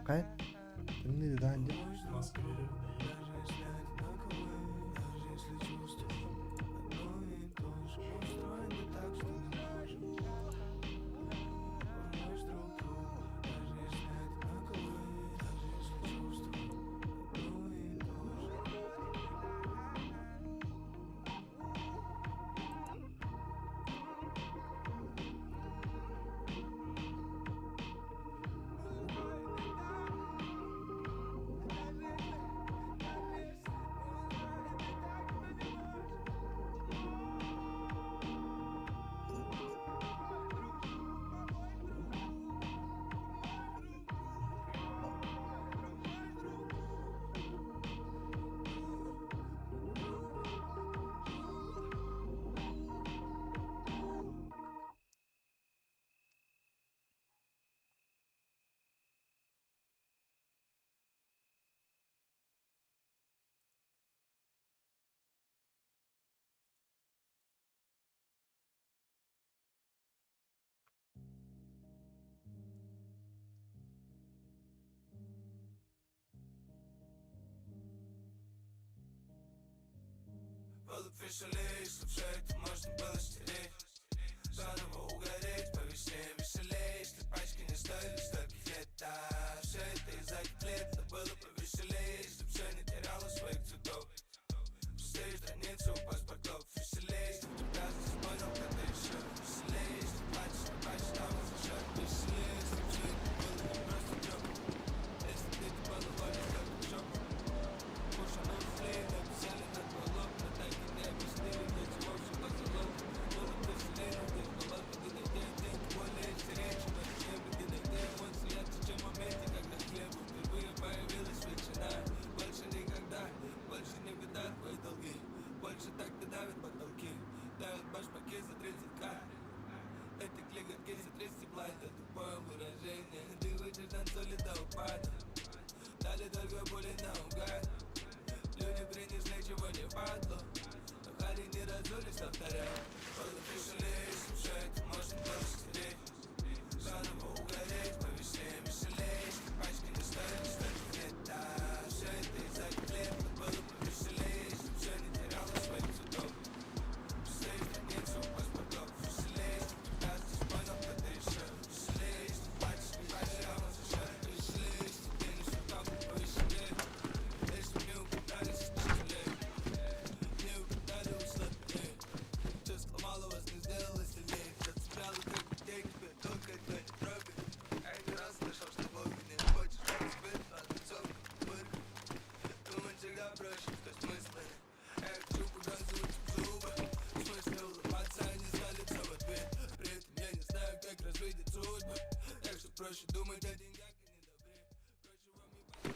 Kay. Senin neydi daha önce? Maske veriyorum. Balık fişeli, subject, можно было стереть. Заново угореть, повеселее, веселее. Если пачки не стоили стольких лет, да, все это из-за этих лет. Но было повеселее, если б все не теряло своих цветов. Пустые страницы у паспортов, веселее. Если б тогда здесь понял, как ты еще веселее. Если плачешь, не плачешь, там возвращать веселее. Если б все это было не просто джок. Если ты не позволишь, как в жопу. Больше на узле, написали на твой лоб. Но так и не объяснили, для чего все по залогу. Было веселее, ты была ты найдешь день. Более сиречь, но чем где найти эмоции ярче, чем в моменте, когда хлебу впервые появилась ветчина. Больше никогда, больше не беда твои долги. Больше так не давят потолки. Давят башмаки за 30к. Эти клигарки за 300 тепла. Это тупое выражение. Ты хочешь танцули до упада. Дали только боли наугад. Люди принесли, чего не падло. Но хари не разулись, повторяю. Было веселее, если все это можно было стереть. Заново угореть, повеселее, веселее. Если пачки не стоили стольких лет, да, все это из-за этих лет. Но было повеселее, если все не теряло своих цветов. Пустые страницы у паспортов, веселее. Если тогда здесь понял, как ты еще веселее. Если плачешь, не плачешь, я возвращаю веселее. Если ты не шутал, повеселее. Если мне угадались, тяжелее. Мне угадали условнее. Все сломало вас, не сделало сильнее. Все цепляла, как детей, теперь только это не трогай. Я не раз слышал, что Бог не хочешь, как тебе от лицом, как вырка. Думать всегда проще, что смысленный. Я хочу показывать им зубы. В смысле улыбаться, а не залиться в ответ. При этом я не знаю, как развидеть судьбы. Так что проще думать о деньгах и не добре. Проще вам ебать.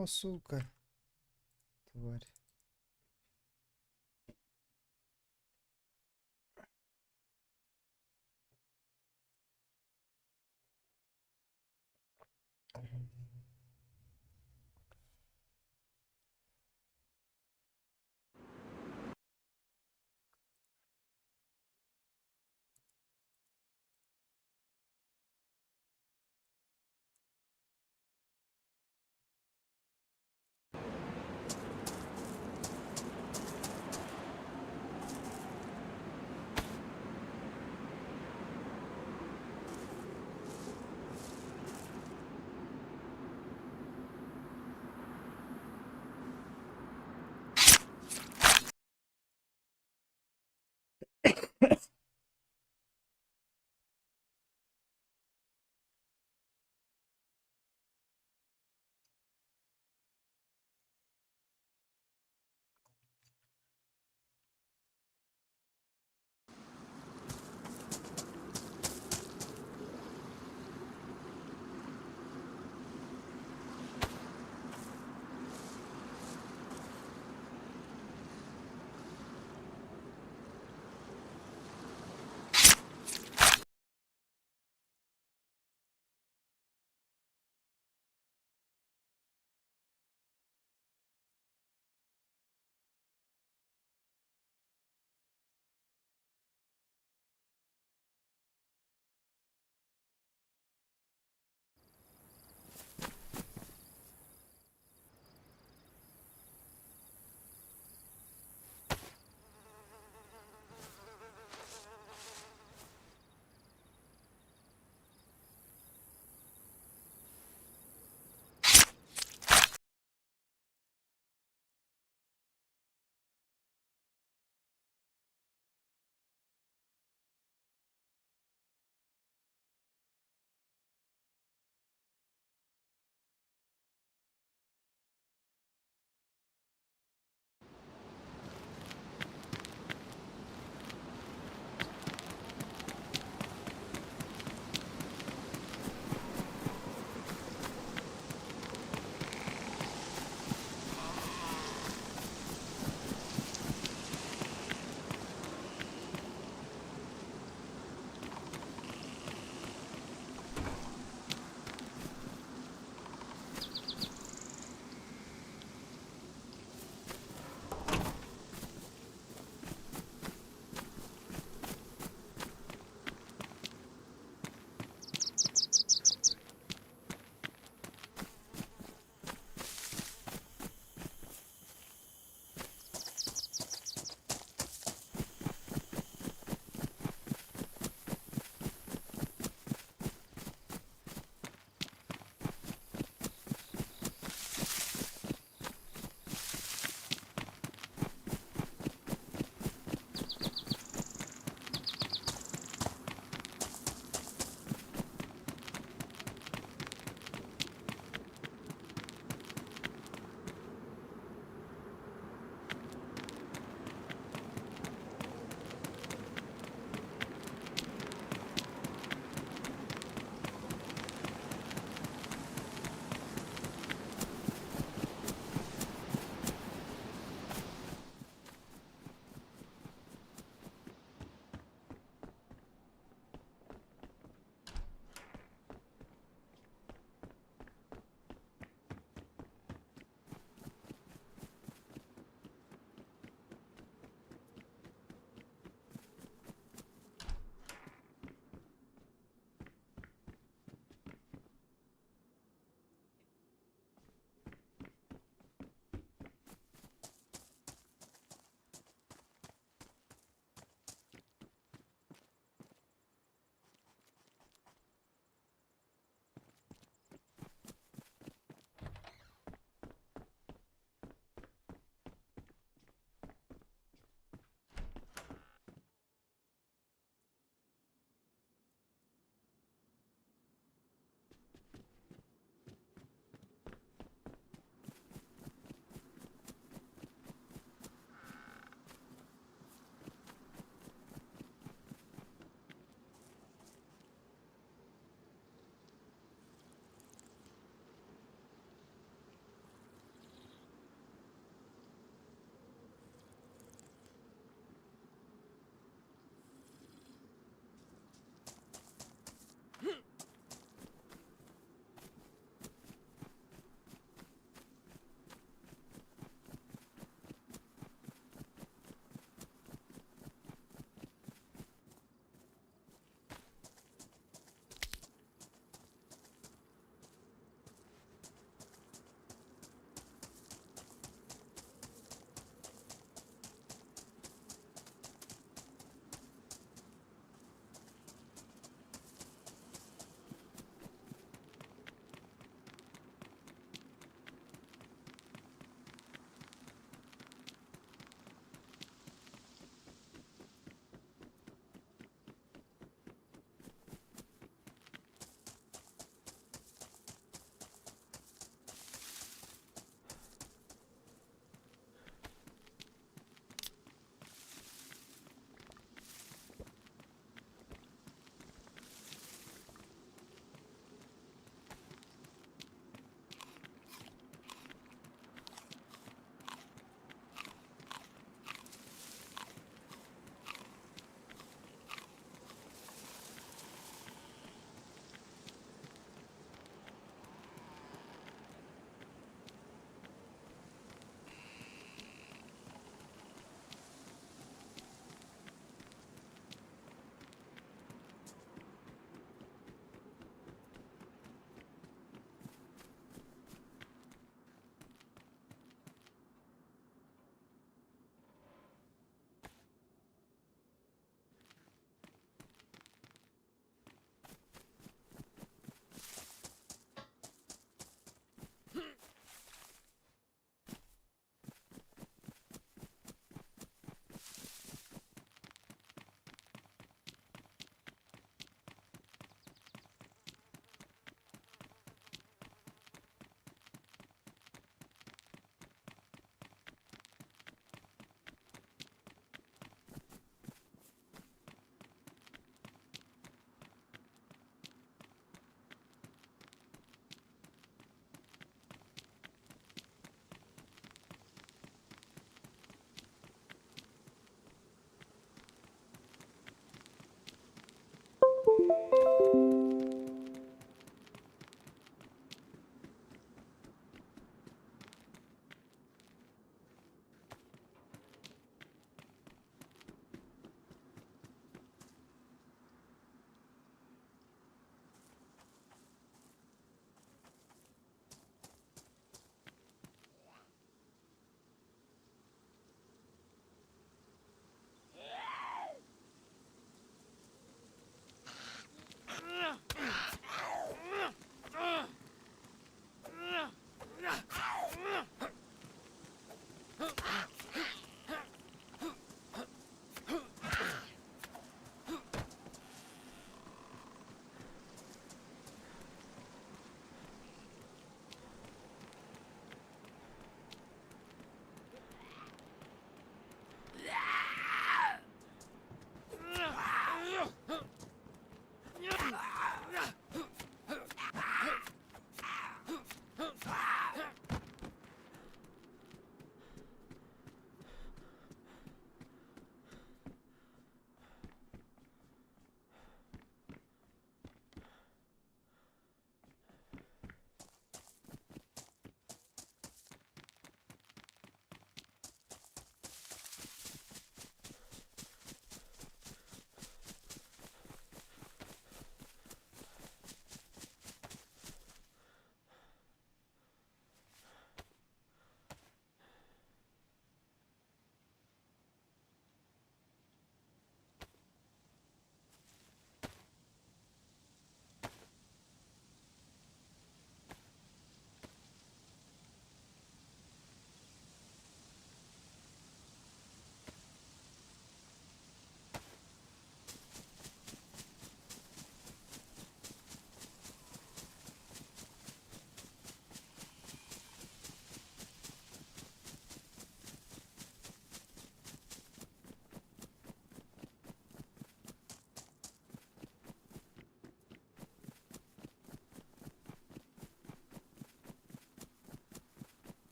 О, сука. Тварь.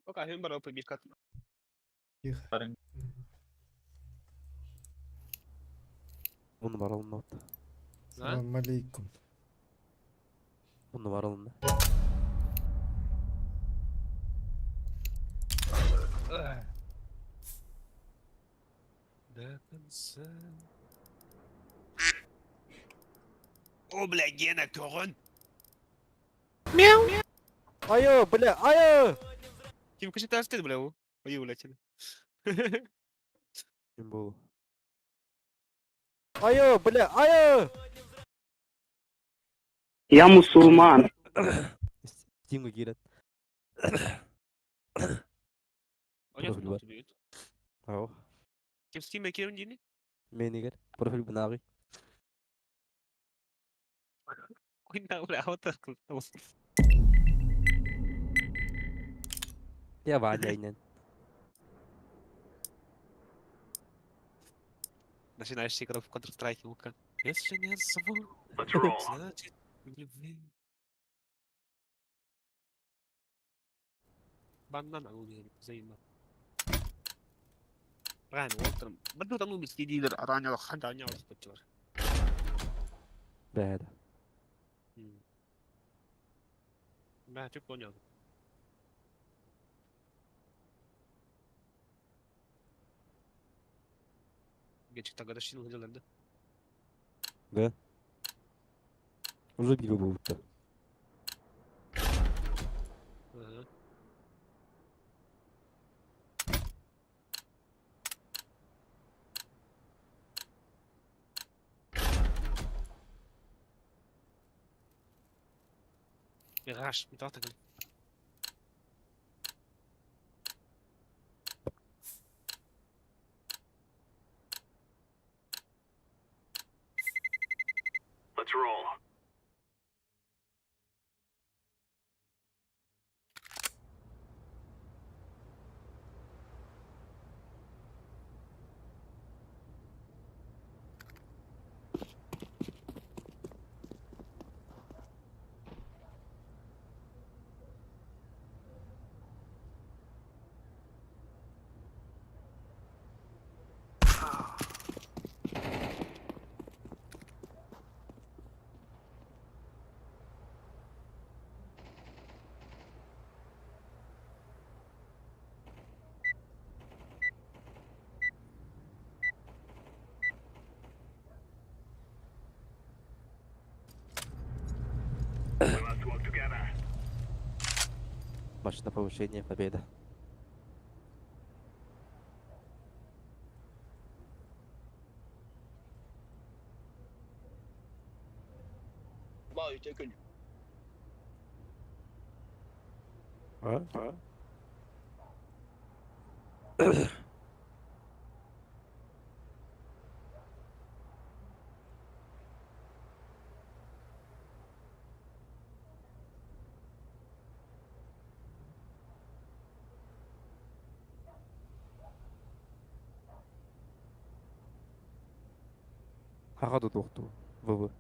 Пока він бере побіг. Тихо. On var alındı. Салам алейкум. On var alındı. До конца. О, бля, Гена, Корон! Ayı bile ayı. Kim kaçı ters dedi, бля, o? Ayı улетели. Kim bu? Ayı bile ayı. Я мусульман. Steam'e giret. Oynasın Profil var. oldu büyük. Aho. Kim Steam'e kirin dini? Meni gel. Profil binari. Oyna, bля, вот так. Ya var aynen. Начинаешь игру в Counter-Strike, ну-ка. Если не звук, значит любви. Банан алıyor زي Ryan Walter. بدو تنو بسكيدي در أرانيا وخد عنيا وسبتشور. Bad. ما تبقى نيا. Geçik arkadaşın hocalarında. Да. Уже бил будто. Hı. Yavaş, bir daha takıl. Let's roll. Let's work together. Машина повышения победа. Vay tekün. А? Хахад удухту. ВВ.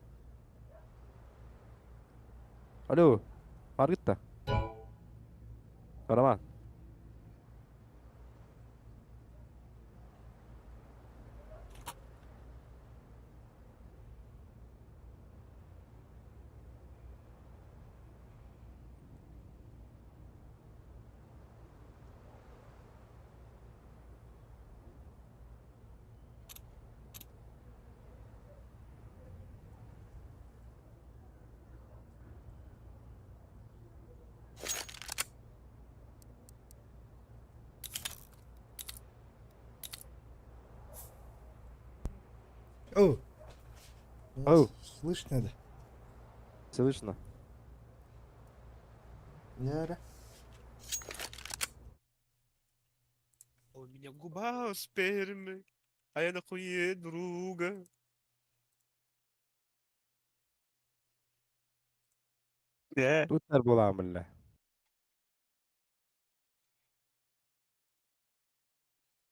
Алло. Маргитта. Роман. О! Оу. Слышно, да? Слышно? Яра. У меня губа спермы, а я нахуй друга. Да. Tutlar bolan bile.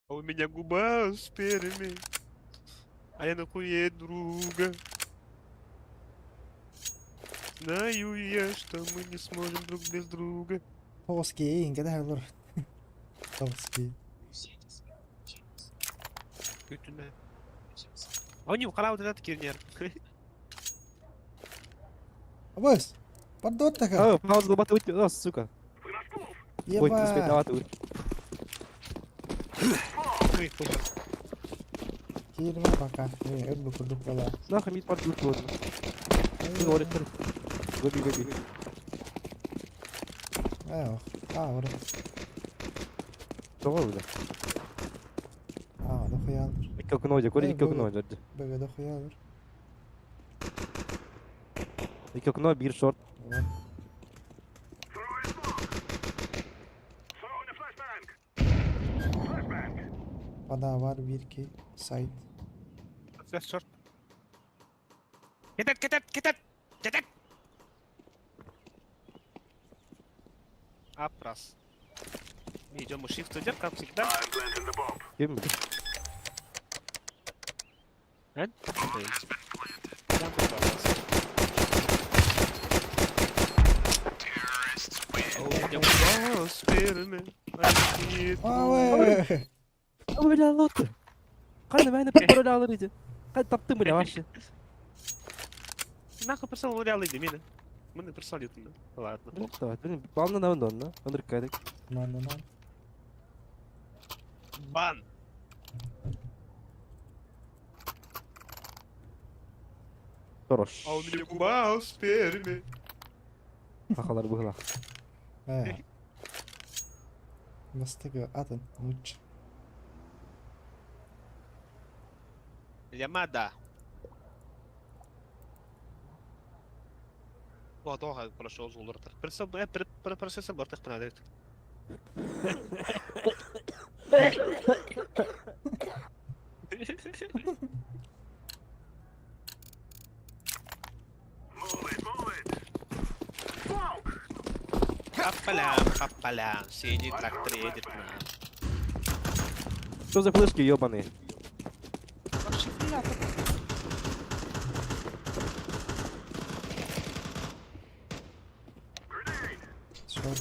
А у меня губа спермы, а я нахуй друга. Знаю я, что мы не сможем друг без друга. Påske är inga det här var. Tavski. Götüne. А у него халау дадат кирнер. Abos. Padot tak. Oh, paus gue batu itu, suka. Iya Woi, terus beda pak. batu. Kiri mah pakah. Duk pala. Nah, kami part dulu tuh. Ini ngorek kan. Gue bi. Ayo. Udah. Coba udah. Da khayaldır. İki okun olacak, oraya iki okun Evet, olacak. Böyle da khayaldır. İki okun var, bir short. Evet. Pada var 1-2 side. That's short. Get it. Апрас. Мы идем shift идем, как всегда. Değil mi? Там тут апрас. Я вас перми. Aa Ama böyle anlattı. Kanka ben de pek böyle alırıydı. Hadi tattım bile başla. Нахуй персонал реал иди, мина. Мы на персонале тут. Ладно. Tamam, benim bağımlı ne onunla? Onları kaydık. Lan. Бан. Toroş. А у меня губа с перми. Kakalar bıhla. He. Mıstık atın. Uç. Llamada. Ладога прошел золотар. Процесса бортах понадобит. Папалям, синий трактор едет к нам. Что за флешки ебаные? Вообще приятно. Short.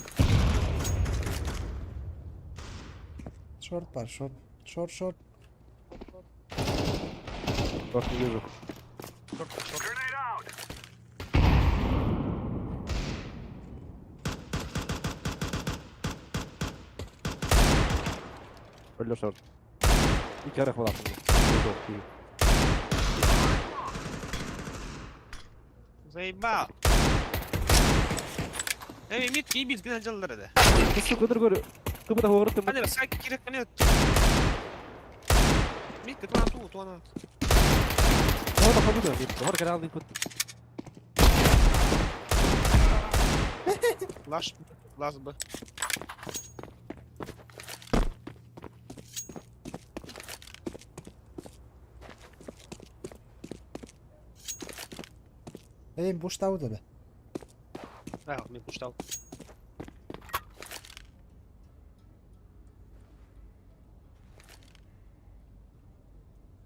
Short var short. Short. Bak не вижу. Öyle short. Bir kere falan. Заебал. Эй, митки и бит, где надел да? Nasıl kadar görüyor? Kapıda hortum. Hadi sanki kirek ne? Митка, tu ana. Ne da kapıda? Hor kere aldı put. Laz бы. Bu šta da be. Да, мне пуштал.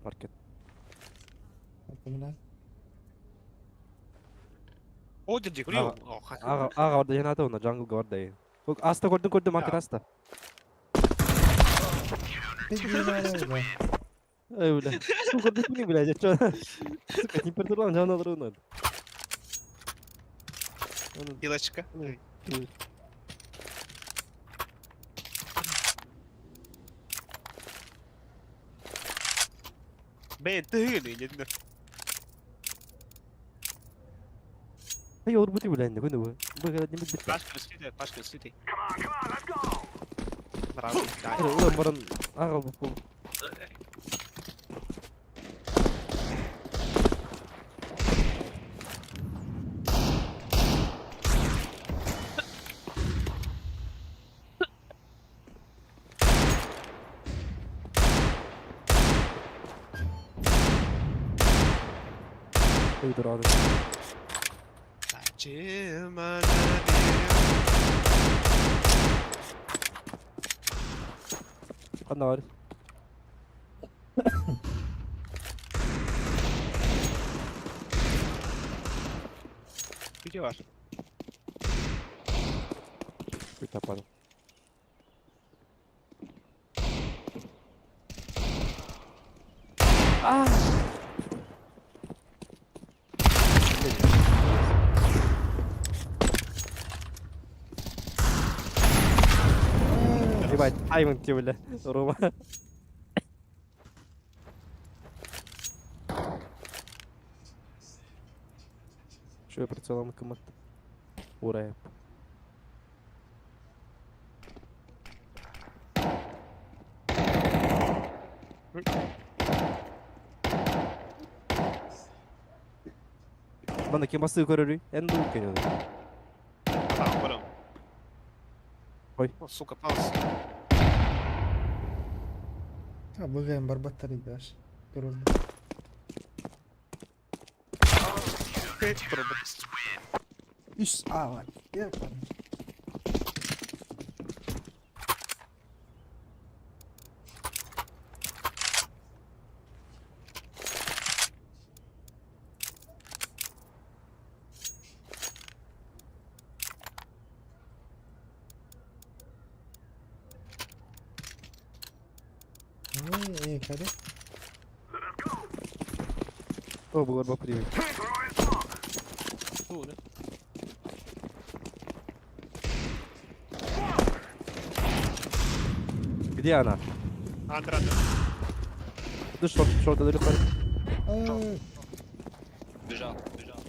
Market. Muhtemelen. О, дядя, говорю. Aga orada yana da onda jungle orada. Bak asta gördüm market Ya. asta. Bir binada be. Öyle. Bu gördük mü bilecek? Sıkı temperatur olan canlılar onlar. Пилочка. Бен, ты не знаю. Hey olur bu değil bile ne bu? Bu kadar ne bitti. Пашка слитай. Браво, да. Ulan baran aga bu. Dur abi. Зачем она Kanka var. Где ваш? Bir tapadım. Ah! Ебать, тайминг бля, Рома. Что я прицелом команд? Ура. Bana kim basıyor körürü? En doğru geliyor. Tá, barão. Oi. Ô, suca, pausa. Ha bugün barbatta gider. Duruldu. Pronto. Üst A var. Yapalım. İyi hadi. О, был арба привет. Tu, né? Где она? Андра, Андра. Да шорт, далеко. Aa, Бежал, бежал.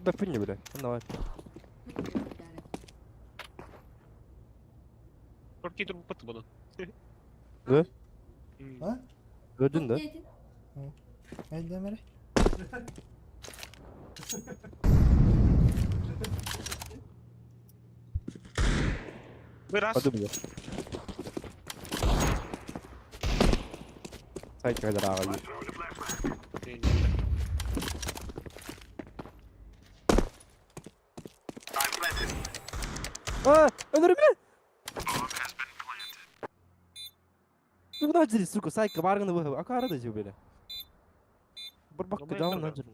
Да пынь, бля. Ну, давай. Short turbo patı bunu. Да? ha? Gördün de. El demiri. Выраз. Hadi bile. Sanki kadar ağa gibi. Aa, ölürüm ya. Bu da acır suku. Sanki bargını bu. Akara da acı böyle. Bir bak Normal devamlı bargı. acır.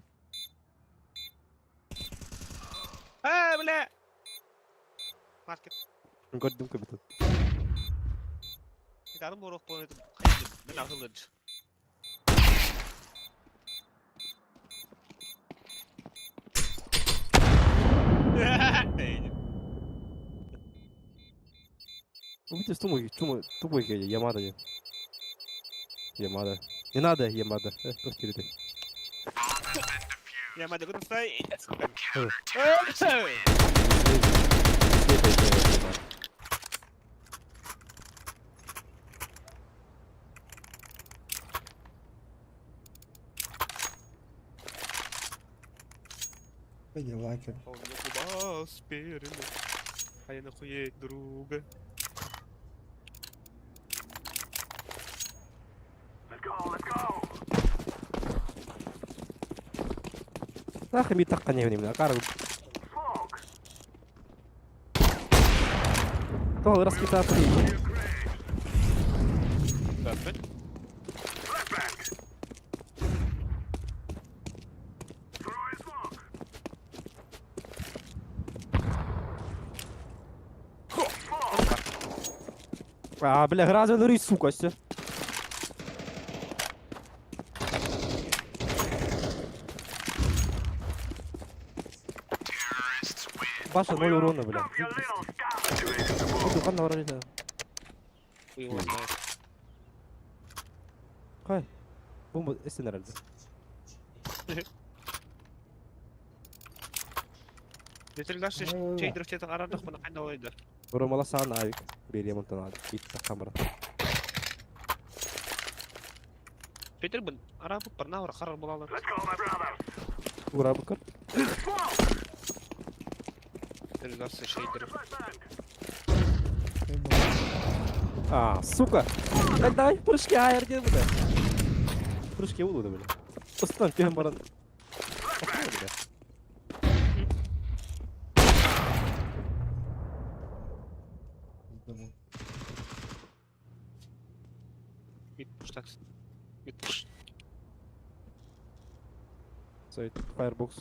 А, бля! Маркет. Gördüm ki bütün. Gitarım borok bu arada. Ben akıllıdır. Увидишь, тупой какой, Ямада я. Ямада. Не надо Ямада. Просто передай. Я мать, куда стоит? Peki like. Он не губа спереди, а я нахуй друга. Нахуй мне так коней не акара. То раскидать. Да, блядь. А, бля, грязь лырый, сука, все. Паша, 0 урона, бля. Духанна варили. Хуй его знает. Кай. Бомба эсен herhalde. Getirdiler şey, şey drift'e aradık bunu kanka oydu. Romala sağına ayık. Bir yamantan abi. Gitti kamera. Getir bunu. Ara bu pernah orang karar bulalar. Uğra bakır. Getirdiler şey drift. А, сука! Так давай прыжки айр где бля. Прыжки улуда, бля. Остан пем баран. Бля. Mid push tax. Mid push. Сайт Firebox.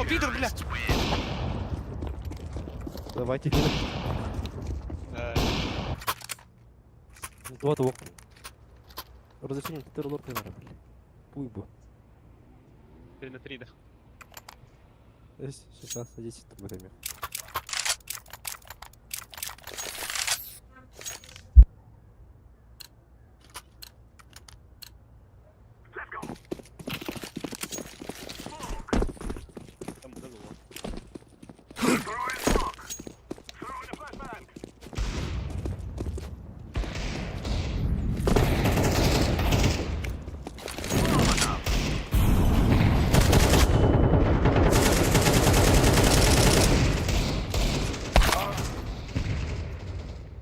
Питер, бля! Давайте. Вот его. Разрешение Питер лор примера, бля. Пуйбу. 3 на 3, да. 16 на 10 в время. Там голова.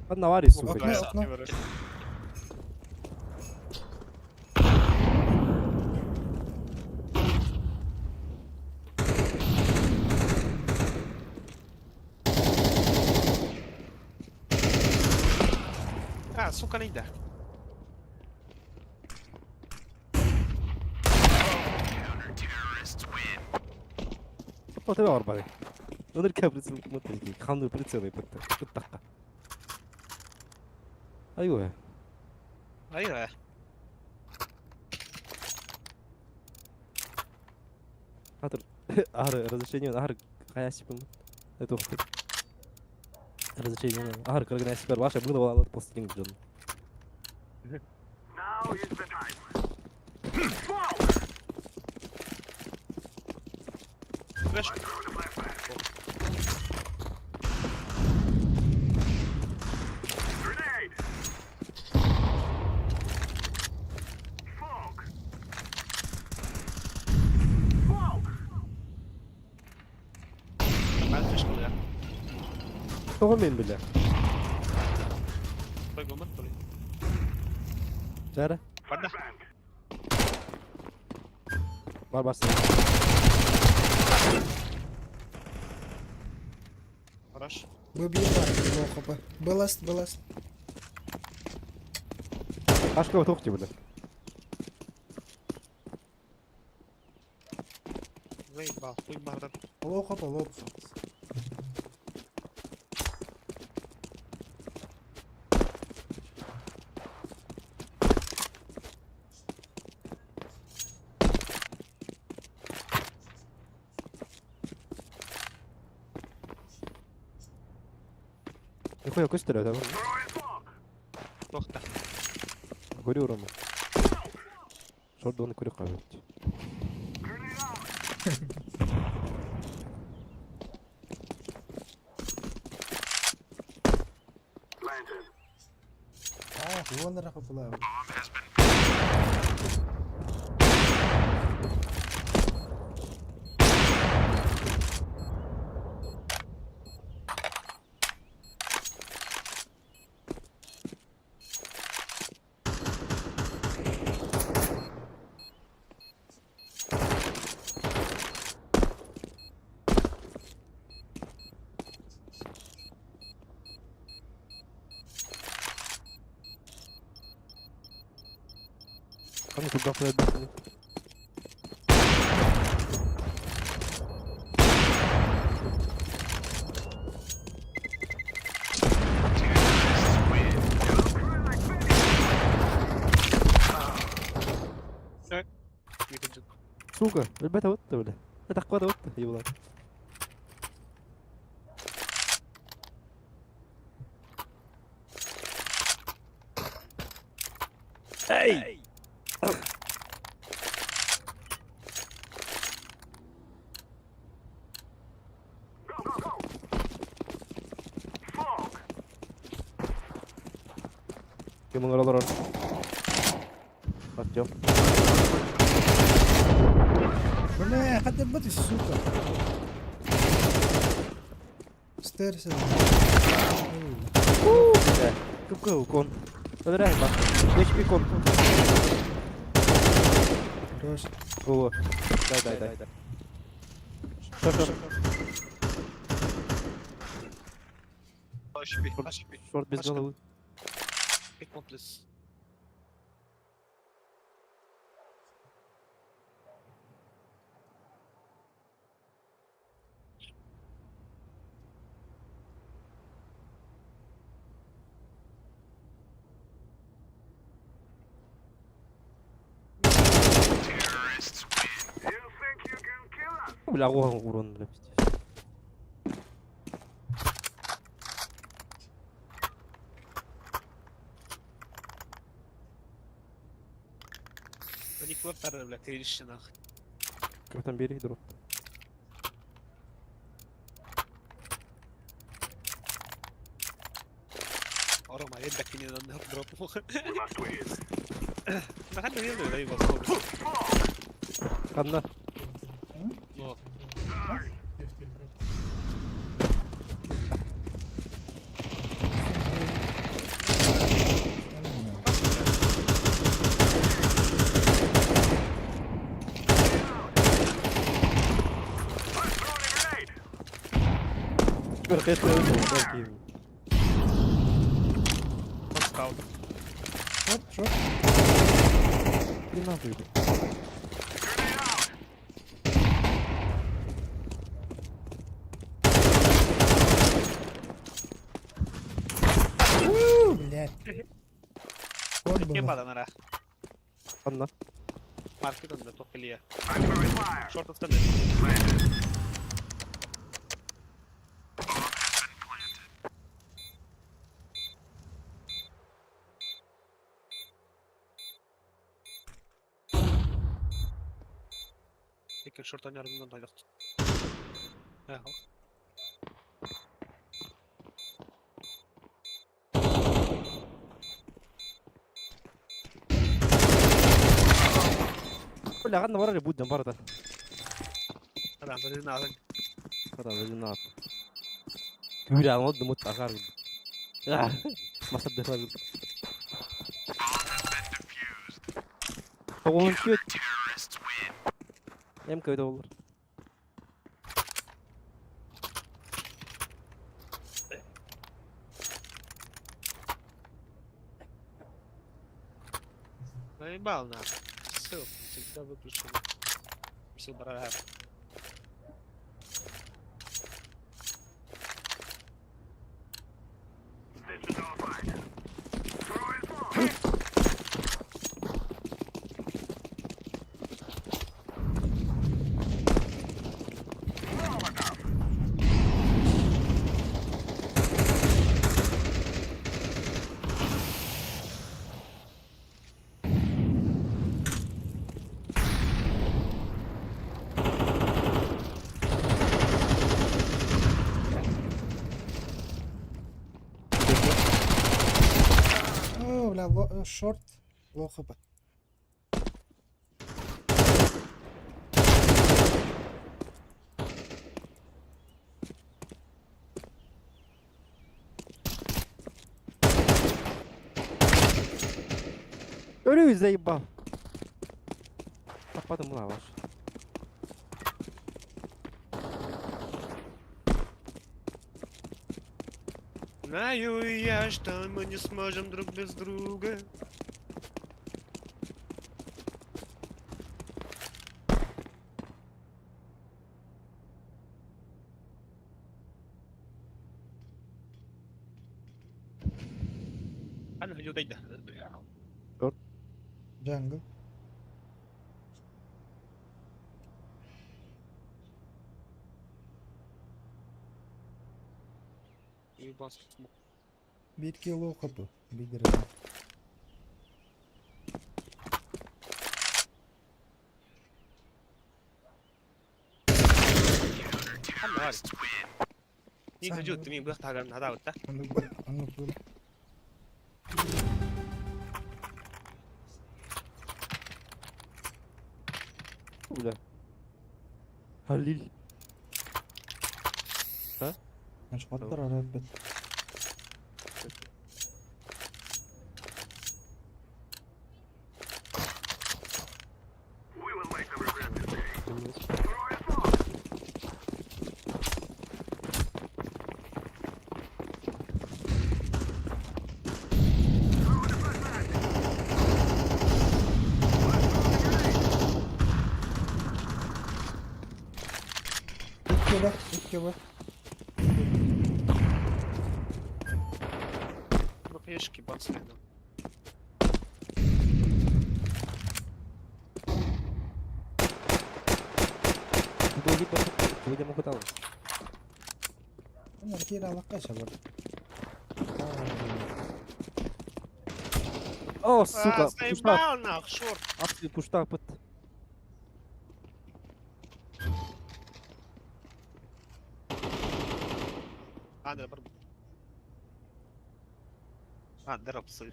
Одна варит, сука. Окно, блядь. окно. А, сука, не йде. О, тебе орбаний. Ну, ныркай прицел, смотри, ханду прицелы пытака. Айо. Ай-ай. Хатыр. Ары, разрешение, ары, хаясипын. Это ухты. Разрешение, ары, когда сипер, ваша было алат постинг джон. Флеш. Нормально флешка, бля. Кто мен бля? Той гомер, то ли. Жара? Падна. Бар басты. Хорош. Выбьем плохо бы. Баласт. Ашка вот ухти бля. Заебал, хуй мардер. Плохо бы, лоб. Нихуя костер это. Тохта. Горю Рома. Шорт дон курю кажет. Вон раха была. Kan tugga på det. Сука, البيت وقت ولا؟ فتح قوة وقت يلا. Hey! Kim ngelawan? Mas Jom. Бля, хотя бы ты, сука. Стерся. Cấp cầu con. Tới đây mà. HP con. Хорош. Ồ. Đây. Short. HP. Short без головы. Pick one, please. Бля, урон, бля, пиздец. Они квартиры, бля, кричи нахуй. Как там бери, дроп. Орома, يدك اني نضرب ما حد يقدر زي بس خدنا. Супер, это вот скаут. Шот. не надо его. Блядь. Вот كيف было. هذا انا راح خدنا. ماركت اللي توقع لي شورت استنى هيك الشرطة نعرف من ضغط اهو Бля, خدنا مرة اللي بود مرة ده. هذا عم بدنا نعرف خدنا بدنا نعرف. كبير على مود موت آخر. ما صدق راجل. هو من كيوت. يم كيوت والله. ما يبالنا سوف تقدر بتوصل بس برا هذا اوه لا شورت لو خبط. Ölüyüz zeyip bak. Kapadım ulan var. Знаю я, что мы не сможем друг без друга. أنا هجو ديدا جانجل. يباص Bir kilo kapı. Bir gram. حنا هاري مين هجو مين بيقطع هذا وقته Anı böyle. Bля. Halil. مش هقدر اربط. İki var. روح يشكي باص هنا Dur git bak. dia mau tahu. Bener kira lakas ya, Bro. Oh, сука, пуштап. Заебал нах, шорт. Апси пуштап пыт. Anda bir. Anda rapsı.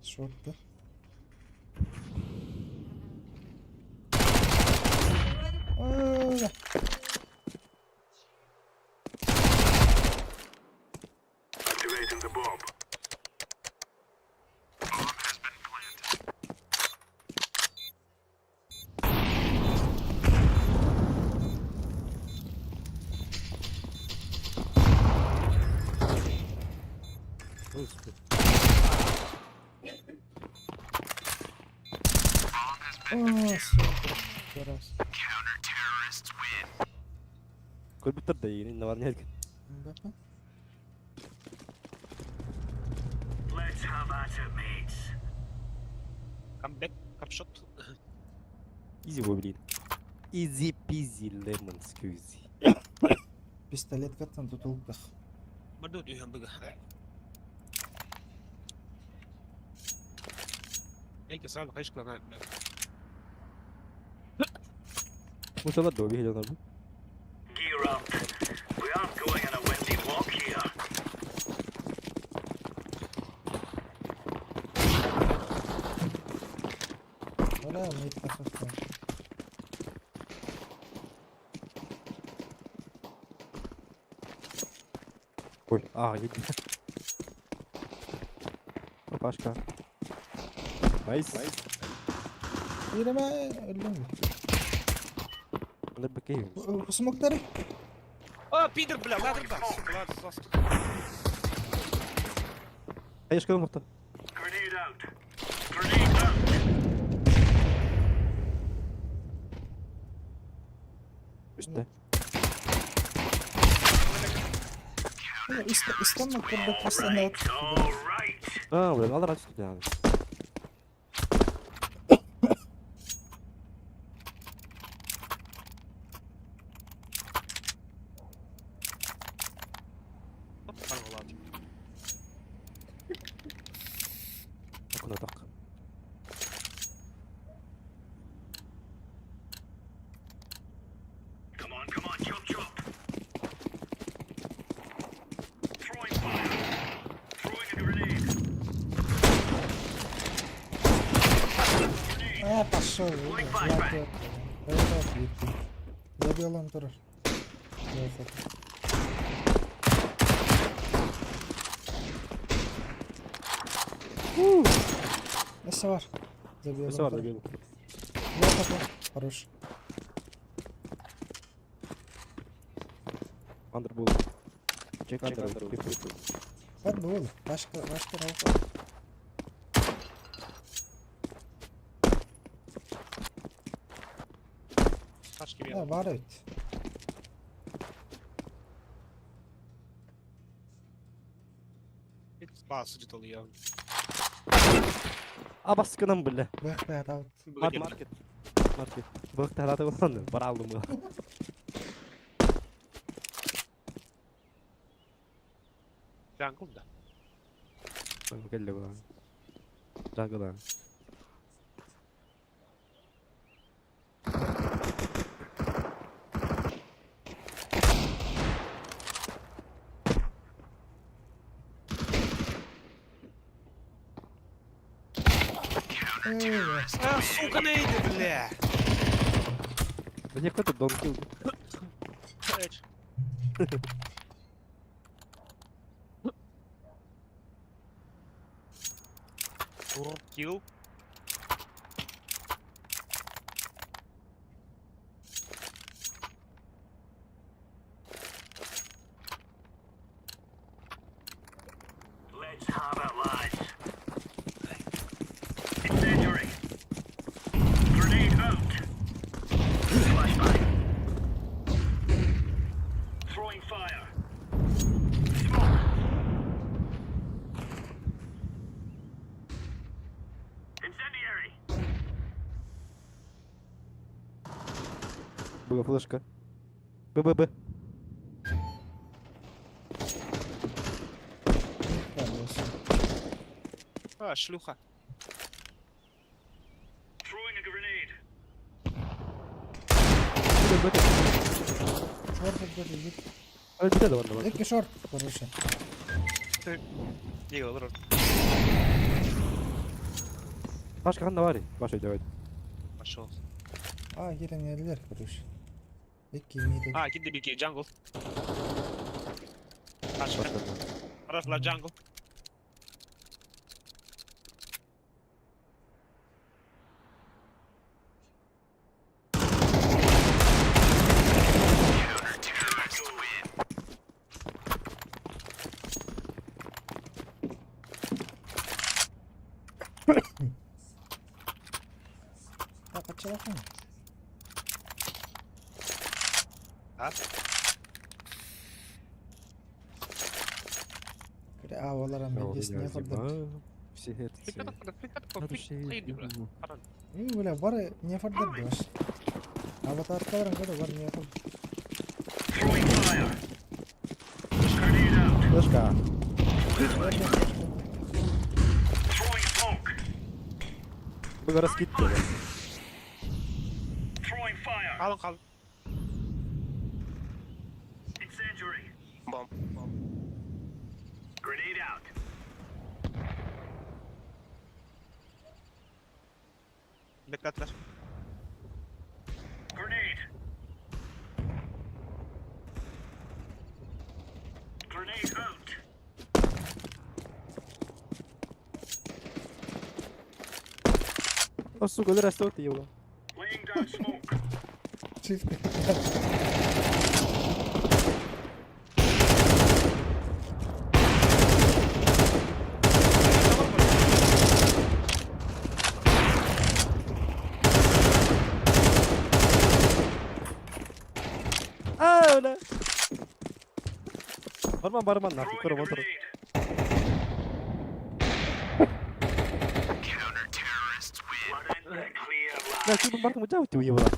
Şorttu. Öyle. Activating the bomb. Biraz. Counter-terrorists win. Gol bitirdi yine navarnya kan. Bakın. Let's have at it, mates. Comeback, cap shot. Easy bu bilin. Easy peasy lemon squeezy. Pistolet kattan tutuldu. Madu diyor hem bugün. Belki sağ kaç klan. Mustafa dua bir heyecan abi. Gear up. We aren't going on a windy walk here. Öyle mi? Kasastan. Oy, yedi. Başka. Nice. Yirmi öldüm mü? Ana bakayım. Bu smoke'ları. О, пидор, бля, ладно, да. Ладно, сос. Hayır çıkalım orta. Grenade out. Grenade out. Üstte. İstanbul kurdu Kristal'da Right, all right. Buradan alır açtı yani. Bana ладно. Bakın atak. Come on, chop chop. Throwing fire. Throwing a grenade. Пошел. Я забил он турur. Несі var? Забил. Neyse var da gelin. Я такой. Хорош. Underbull. Çek Underbull. Hadi bu oğlum. Başka ne var? Kaç gibi Ha ya. var evet. Hiç basıcı dolu ya. Baskınım bile. Bak be adam. Market. Bak tarafta olan para aldım bu. Jungle da. Gel bu. Jungle lan. А, сука, нейди, бля. Мне кто-то дон килл. Эч. Килл. Let's have it, lads. Incendiary. Grenade out. Flashbang. Throwing fire. Б, флешка. Б. Пожалуйста. А, шлюха. Б. Шорт отбери, иди. Öyle bir de var da var. Eki шорт, короче. Не olur. Başka kan da var ya. Başka cevap. Пошел. А, giren yerler, короче. Eki miydi? А, gitti bir kere jungle. Kaç Başka. Araslar jungle. Ha, kaçça bakın. Ha? Kire havalara medyasını yapardım. Все это. Фикат, фикат, İyi böyle var ya, ne yapardım diyor. Avatarlar var var ne yapardım. Flaşka. Bu garas gitti. Kalın kalın. Bomb. Bekletler. O suko, le resto ti ulan. Çift. Aa öyle. Barman lan. Koru motoru. Ya şimdi bakın bu cevap diyor ulan.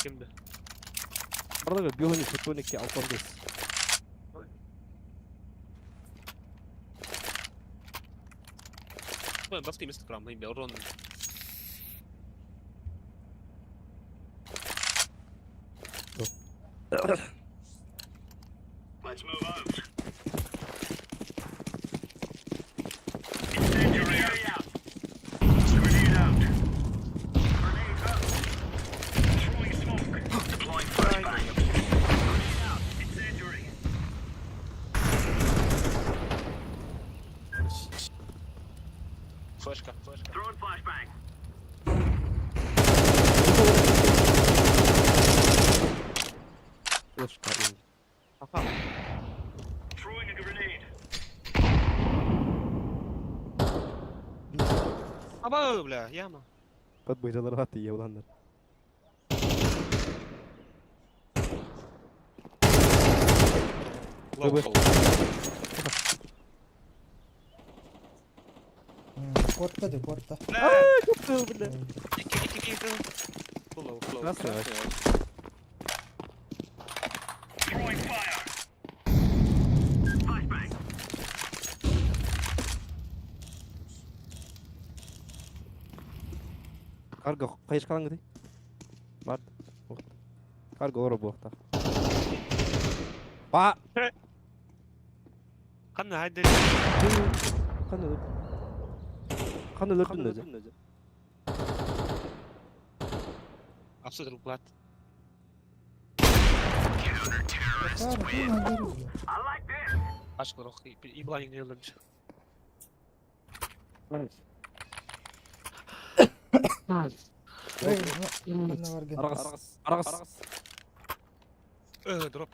Kimdi? Arada bir oyunu futbol ki alfabes. Ben basayım Instagram'dayım ya. Ron. Let's move out. Incendiary out. Grenade out. Grenade out. Throwing smoke. Deploying flashbang. Grenade out. Incendiary. Flaşka. Throwing flashbang. Flaşka. Aha. Throwing a grenade. Aba bля, яма. Под бейджалар хаты ya ulanlar. Low. Korkta de korkta. Aaa koptu bile. İki. Flow. Nasıl ya? Throwing fire. Flashbang. Kargo kayış kalan gidi. Var. Kargo ora bu vakta. Ba. Kan hadi. Kan öldürdün nece. Absolut plat. Var değil mi? Görüyor. I like this. Aşk roh. İbrahim yıldırmış. Ey, ne var gel. Aragas. Drop.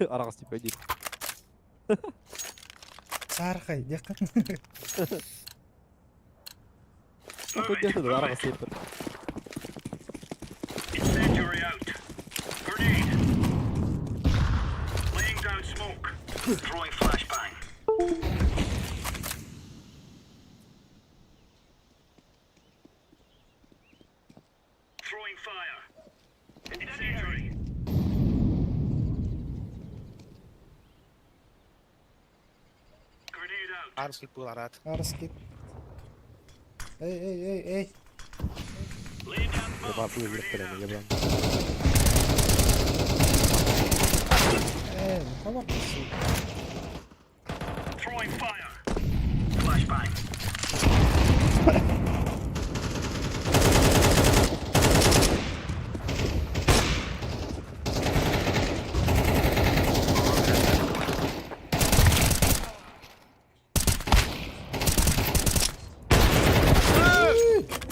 Aragas tipe değil. Sarkay yakın. Aku jatuh tuh Aragas tipe. Incendiary out. Grenade. Laying down smoke. Throwing flashbang. Harus itu larat. Harus skip. Hey. Coba aku lihat keren ya bang. Apa sih?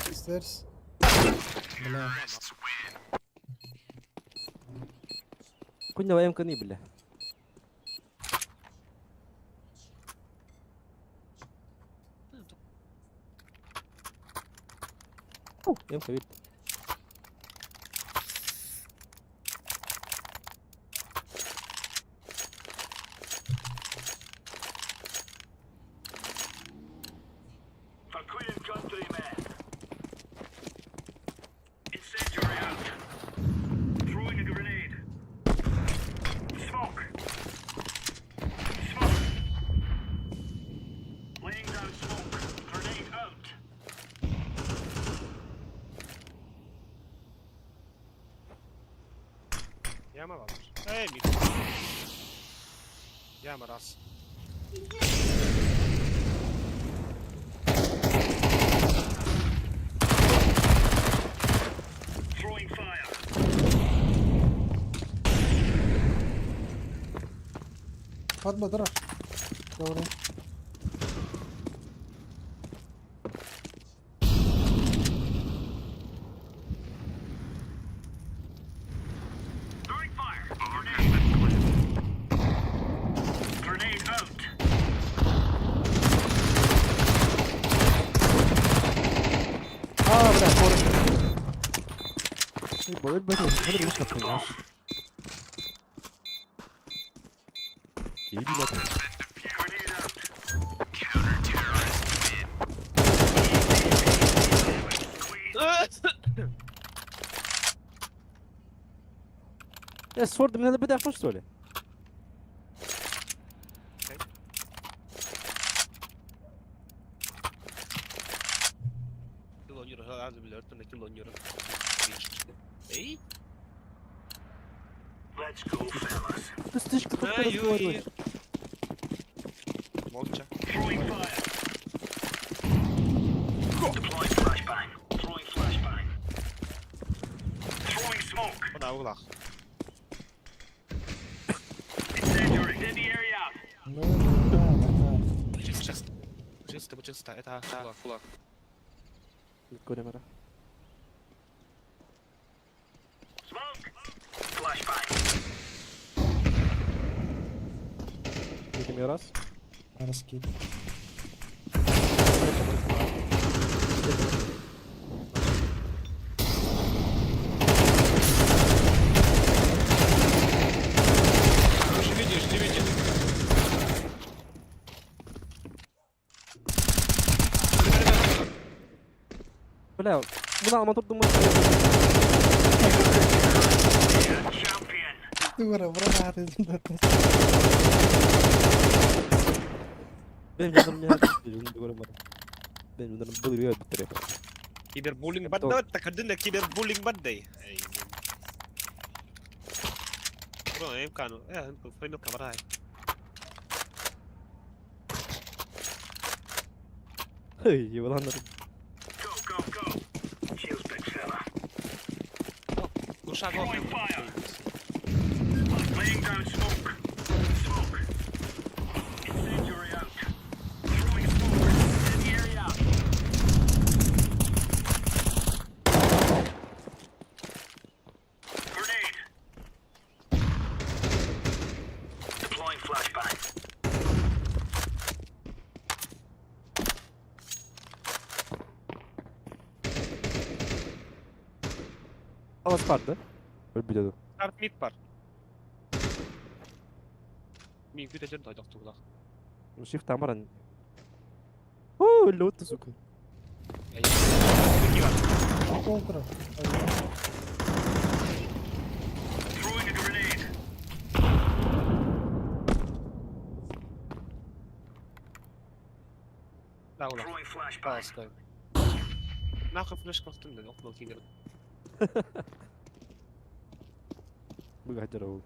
Stairs. Belah. Aku nyawa yang ke ni belah. Oh, yang kawit. Yama varmış. Mid. Yama ras. Fatma dur. Doğru. Benar, korun. Ini boleh bisa kapten ya. Geri bak. Ya sordum ne de bir defa söyle. Kilonjuru az bile örtüne kilonjuru. Ey? Let's go, fellas. Üstüş Ha, kapatırız yu, bu yu. arada. Molça. Throwing fire. Deploying flashbang. Throwing flashbang. Throwing smoke. O da ulak. Incendiary. Incendiary out. Bu czysta. Eta ulak. Göremem. Smoke. Flashbang. Yedim yaras. Harus skip. Nie widzisz. Böyle bunu alma tuttum. Champion. Duvara harus. Benim canım ne yaptı? Bunu görmedim. Benim canım buluyor bir tarafı. Cyberbullying badda takardın da cyberbullying badday. Bro, em kanu. Foi no camarai. Hey, yılanlarım. Go. Shields, big fella. Uszak Throwing fire. Laying down smoke. Smoke. Incendiary out. Throwing smoke. Incendiary out. Grenade. Deploying flashbang. Havası vardı. Böyle biliyordum. Start mid par. Min kuita jen toy doktor lah. Shift tamaran. Oh, loot suka. Ay. Kuki var. Doldurup. لا والله خلاص طيب ناخذ فلاش كوستم للأفضل كذا. بقى هجره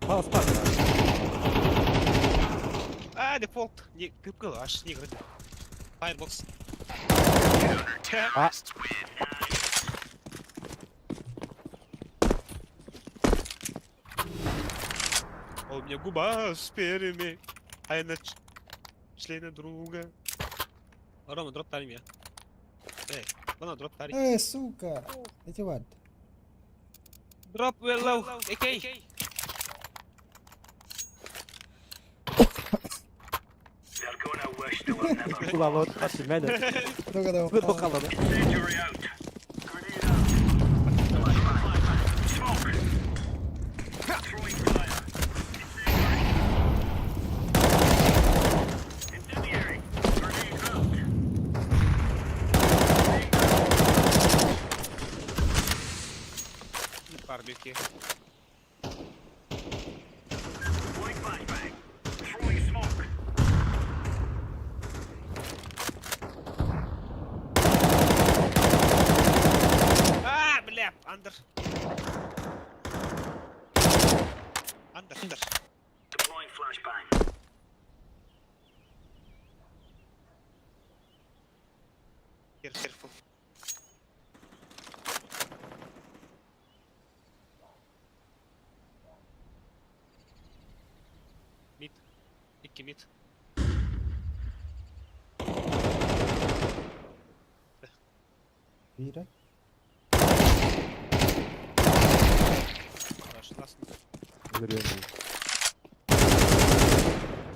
خلاص ما ديفولت تبقى 20 رد فاير بوكس. У меня губа с перьями, а я члена друга. Рома, дроп тайм я. Эй, ладно, дроп тайм. ايه السوكا ايتي واد. Дроп веллоу, окей. Ulan lan kaçın beni. ده كده Bu da kalmadı. Барбекю. Бля, андер. Андер. Careful. Mid. İki mid. كبيرة. Başlasın. Görüyorum.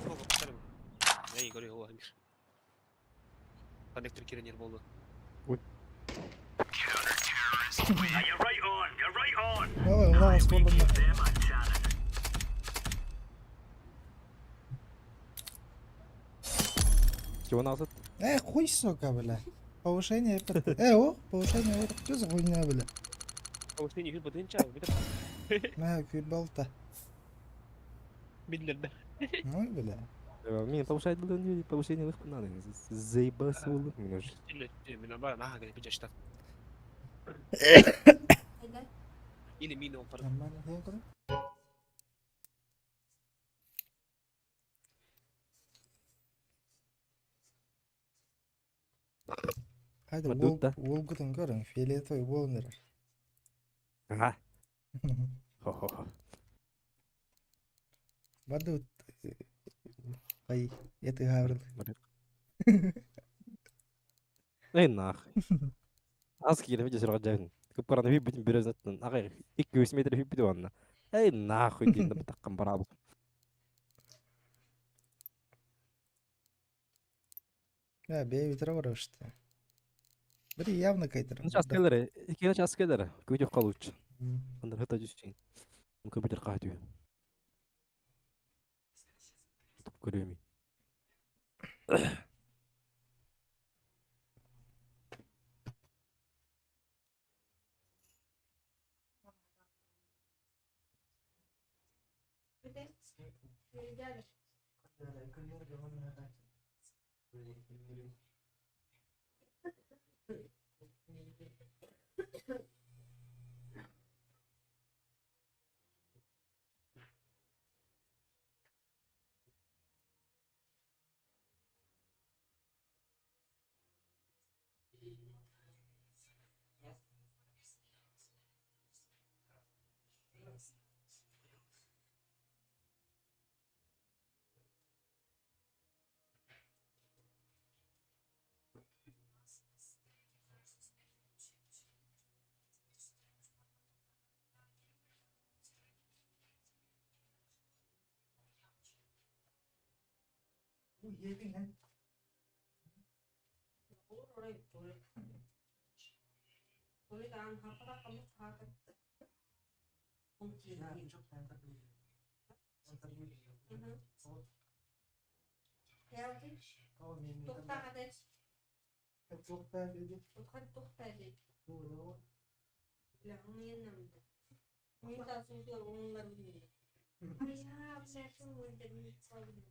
Сколько поставим? Я не говорю, его Амир. Коннектор Киренер был. اه والله اصلا لما Чего назад? хуй сука, бля. Повышение о, повышение вот что за хуйня, бля. Повышение вид потенциал. ما في البلطة. Медленно. Ну, бля. Мені повышает было повышение их надо. Заебался было. Меня уже. من بقى معاها كده بيجي اشتغل. Или мина он فرق. نعمل هيك كده. هذا مدود ده. وولقطن قرن في ليتو وولنر. ها. هو هو. برضو اي يتهاورد. Ey нахуй. Az kira video sura jahin. Kuparan hibi bitin biraz natan. Akay 200 metre hibi diwanna. Ey нахуй din batakkan barabo. لا بيبي ترى ورا وشتا. بدي явно кайтер. Начал скеллеры. Iki начал скеллеры. Kujo kaluch. Андер хата жусчин. Мука битер qahtю. Туп көрөми. Olur orayı tuvalet. Tuvalet an hapara kamu hakat. Toxta hades. Toxta hades. Langin naman. Minta susu orang lain. Ayah, saya tuh mau jadi saudara.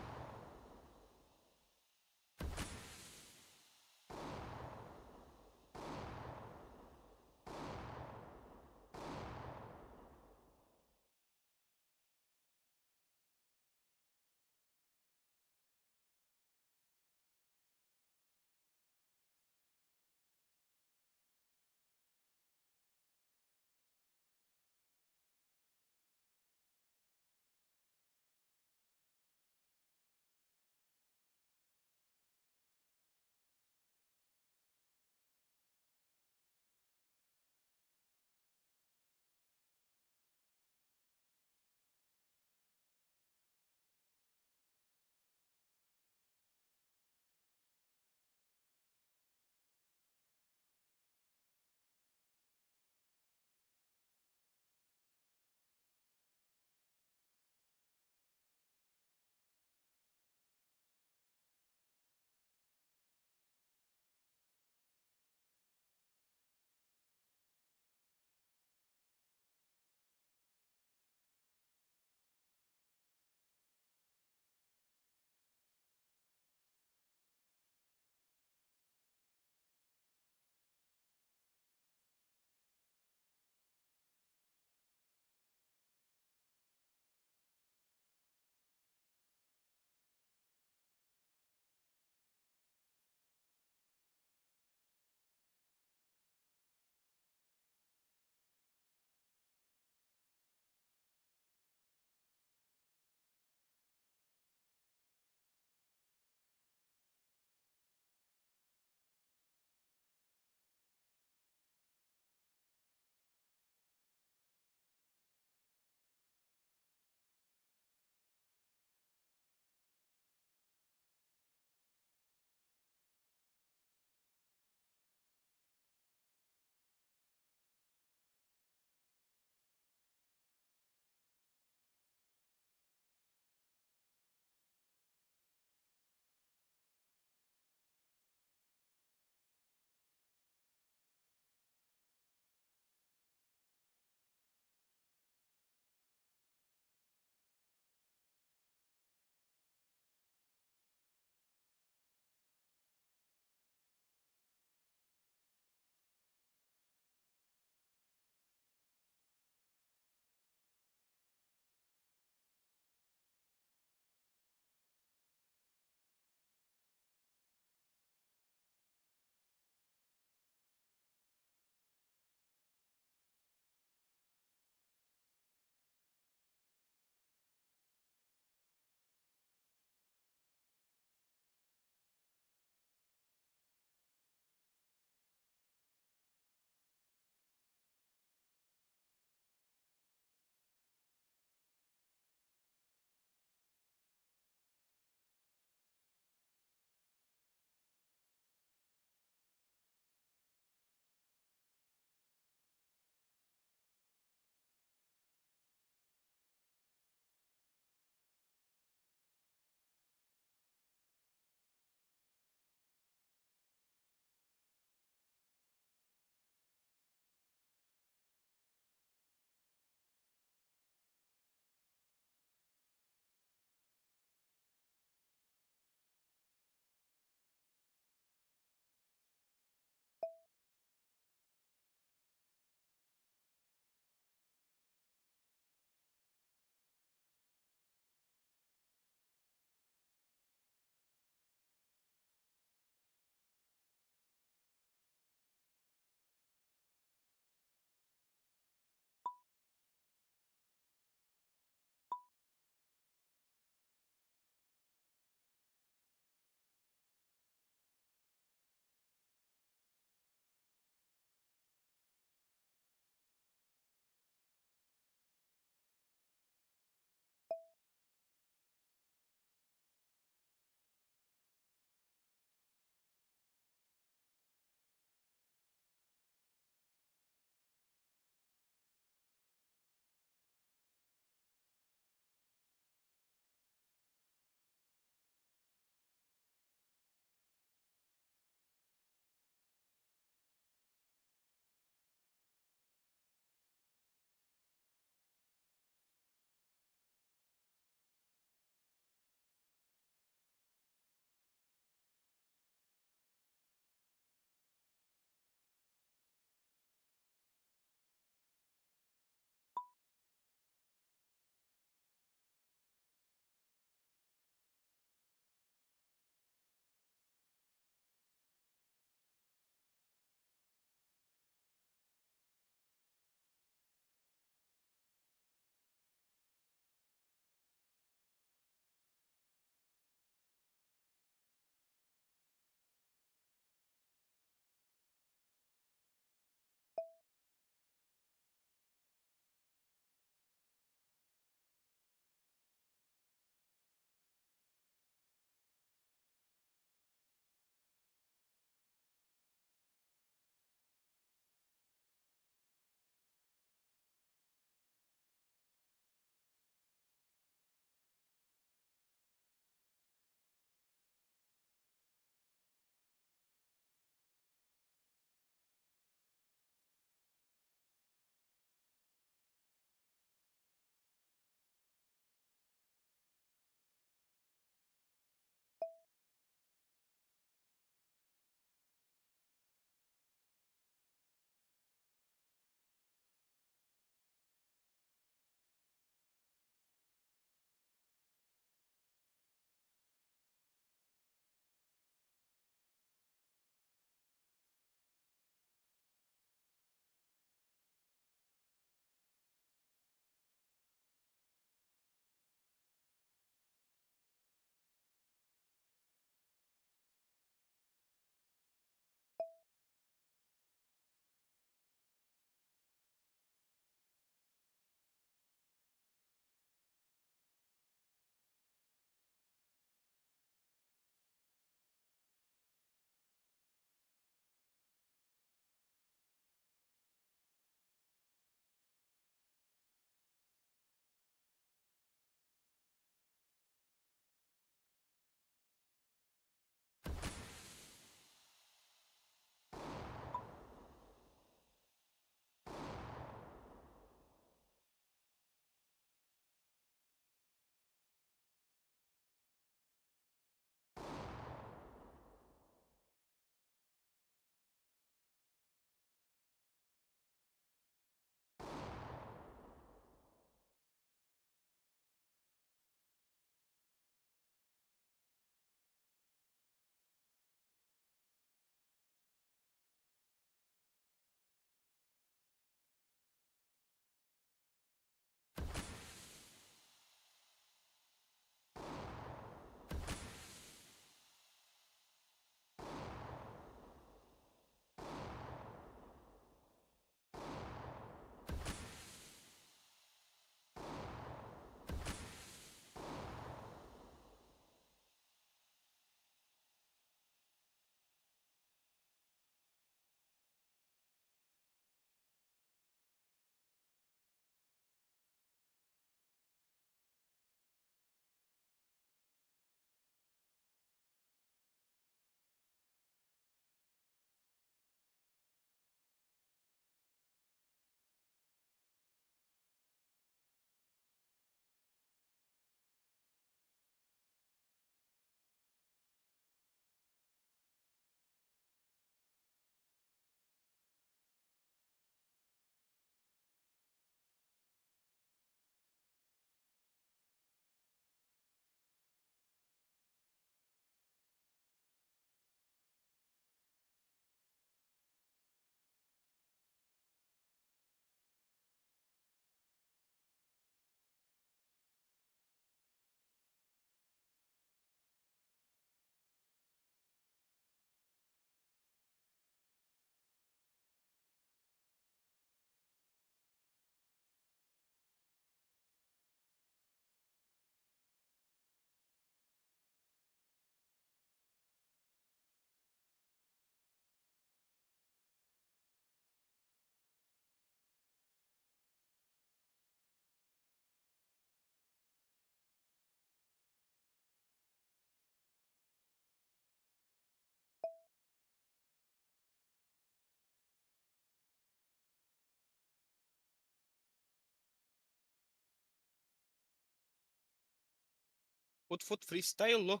فوت فريستايل له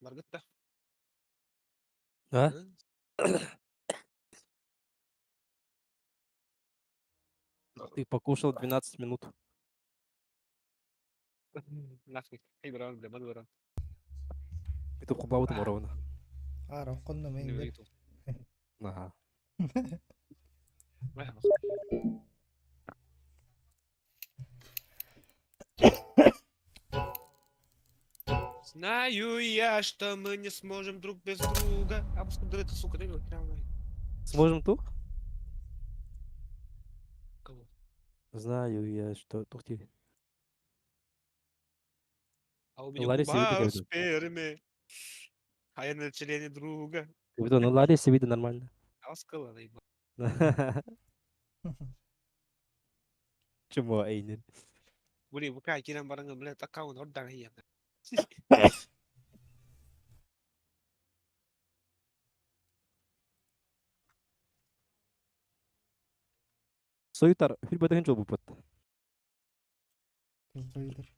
مرقدته. ها ты покушал 12 минут. Нафиг. Хибран بلا مدورة. Itu kubaut morona. أعرف قلنا ما إني ينقل. بقيته. Nah. ما يخلص. Знаю я, что мы не сможем друг без друга. А пускай это, сука, дай прямо. Сможем тух? Кого? Знаю я, что... Тух ти. А у меня Лариса видно губа как в бы. сперме, а я на члене друга. Ну Лариса видно нормально. А скала наебал. Чему Эйнин? Блин, вы как нам барангам, блядь, аккаунт отдан я. Сойтар, хил бәтәген жол бұппат. Тухайдыр.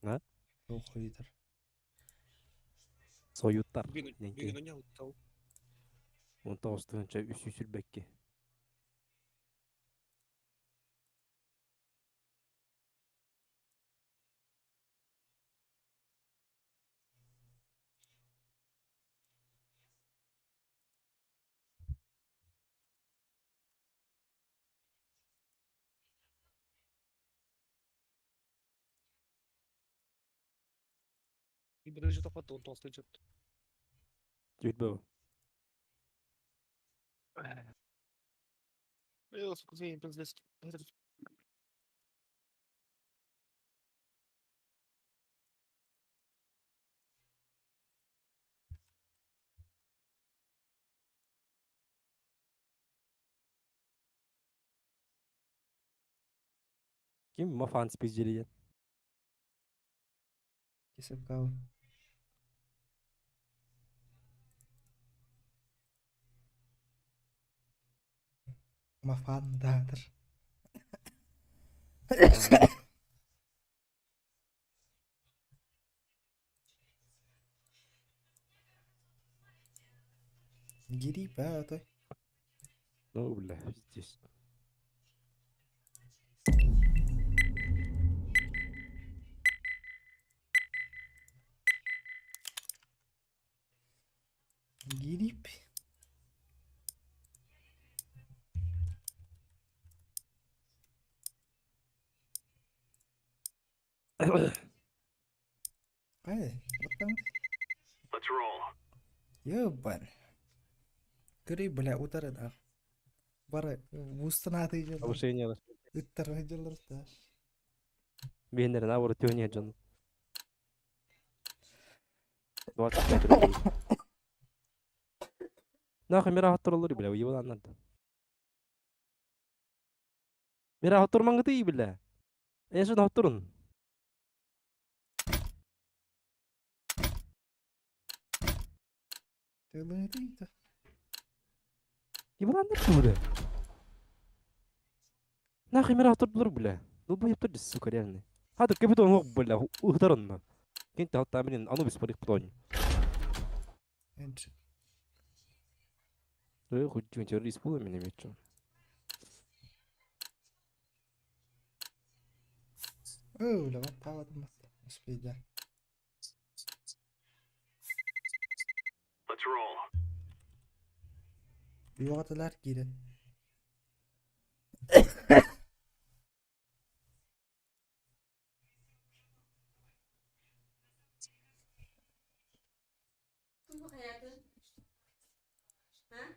А? Тухайдыр. Союттар. Бегу не утал. Он тоғыстығынша үсүсіл бәкке. И подожди, что потом толстый что-то. Жүйт бәу. Я, сука, звоню, пиздец. Ким мафан спиздили. Кесіп кау. Мафан дадыр. Гири бә той. Ну, бля, здесь. Гирип. Ай, батан. Ёбан. Гири бля утары да. Бары устана тыйжылар. Повышение. Үттер тыйжылар да. Бейнерін ауыры төне жан. 25 рублей. Нахуй мера хаттырылыр, бля, уебал аннады. Мера хаттырмаңы тый, бля. Эшін хаттырын. Тылы тыйды. Ебал аннады, бля. Нахуй мера хаттырдылыр, бля. Долбоеб тұрды, сука, реально. Хады капитан оқ, бля, ухтарынна. Кенті хатта менен Анубис парик плони. Энчи. Хоть террорист пула меня мечу. Оу, ла бат тавадым бат. Успейді. Юғатылар киді. Tunggu kayak tuh. Hah?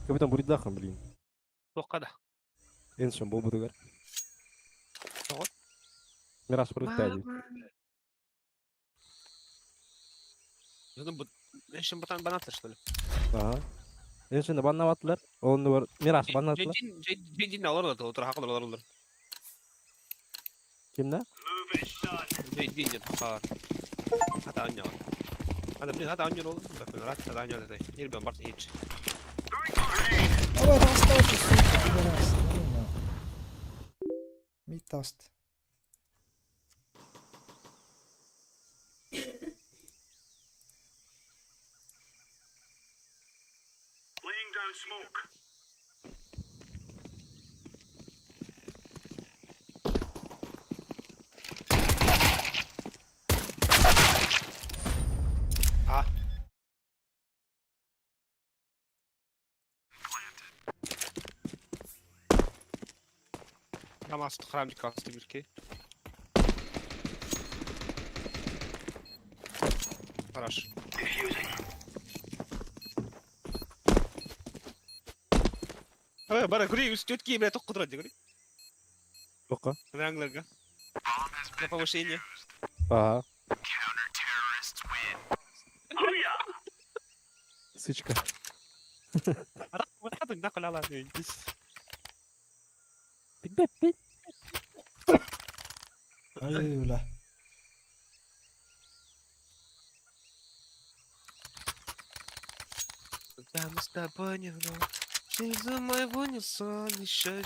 Капитан будет дахом, блин. توقع ده. Эншем был будугар. تقعد. Мираж прыгает. Eşim batan bana atır şöyle. Aha. En şimdi bana attılar. Onu var. Miras bana attılar. Cin alır da otur haklı olur. Kimde? Cin har. Hata anca var. Hadi bir hata anca olur. Bak ben hata anca da. Yer ben varsa hiç. Aber das dauert es nicht überrascht. Mit Tast. Ah. Ama sıkıram bir kastı bir ki. Хорош. Ой, бара гури үстөткий бля ток кудурат гури. Oka. Рангlarga. На повышение. Aha. Sıçka. Арак вот хату нахуй ала. Bit bit bit. Öyle. Когда мы с тобой не вновь, жизнь за моего не сон, еще.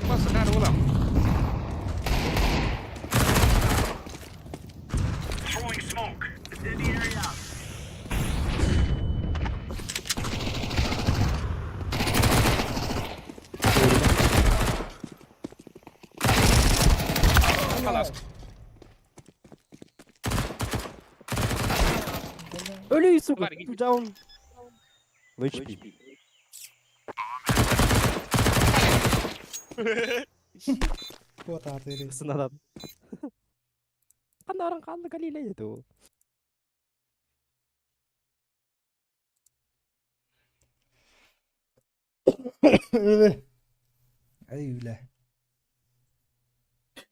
Basta cara ulan. Halas. Öyle su. Var, git. Down. HP. Kuat arteri. Kısın adam. Kan orang kanlı kaliyle itu. Öyle. Öyle.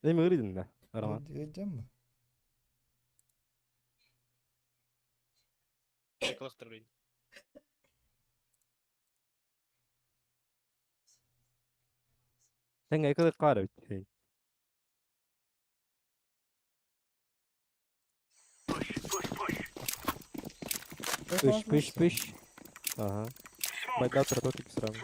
Ne mi öğrendin de? Araman. Diyeceğim mi? Kılıktır beni. Sen kadar kahve bitti. Pış pış. Aha. Baga tertutup seram.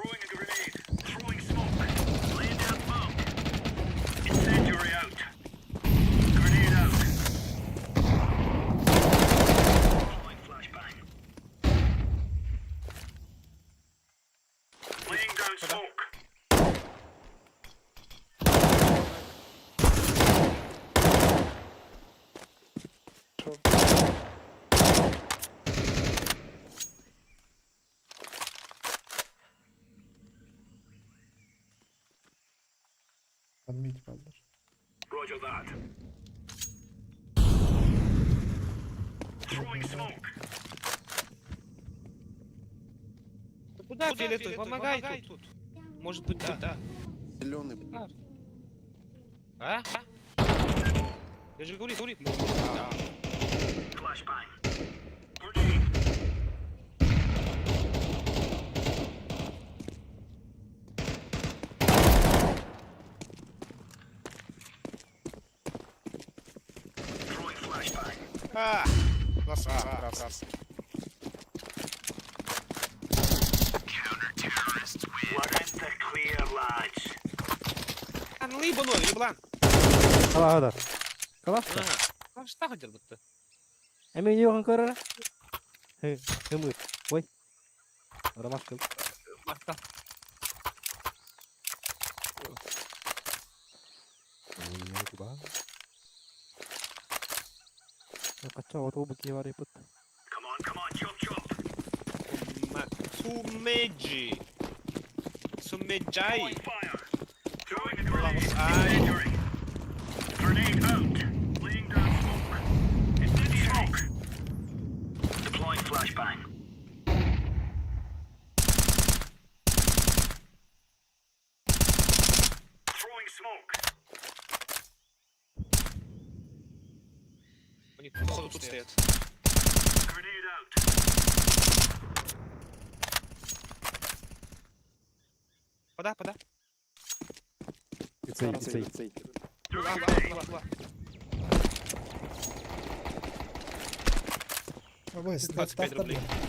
Ben mid kaldır. Куда фиолетовый? Помогай тут. Может быть, да. Зеленый. А? Я же говорю. Да. А, красавец. Lan Liban oynuyor lan. Kalah kadar. Kalah da. Kaçta kadar bitti? Emin yok kan karara. He, ömür. Vay. Ora maskıl. Bakta. Ini bang. Kacau tuh begini mari put. Sumejai. Ai. Они походу тут стоят. Пода. І цей. Угла. Ой, 25 ставь рублей. таблетку.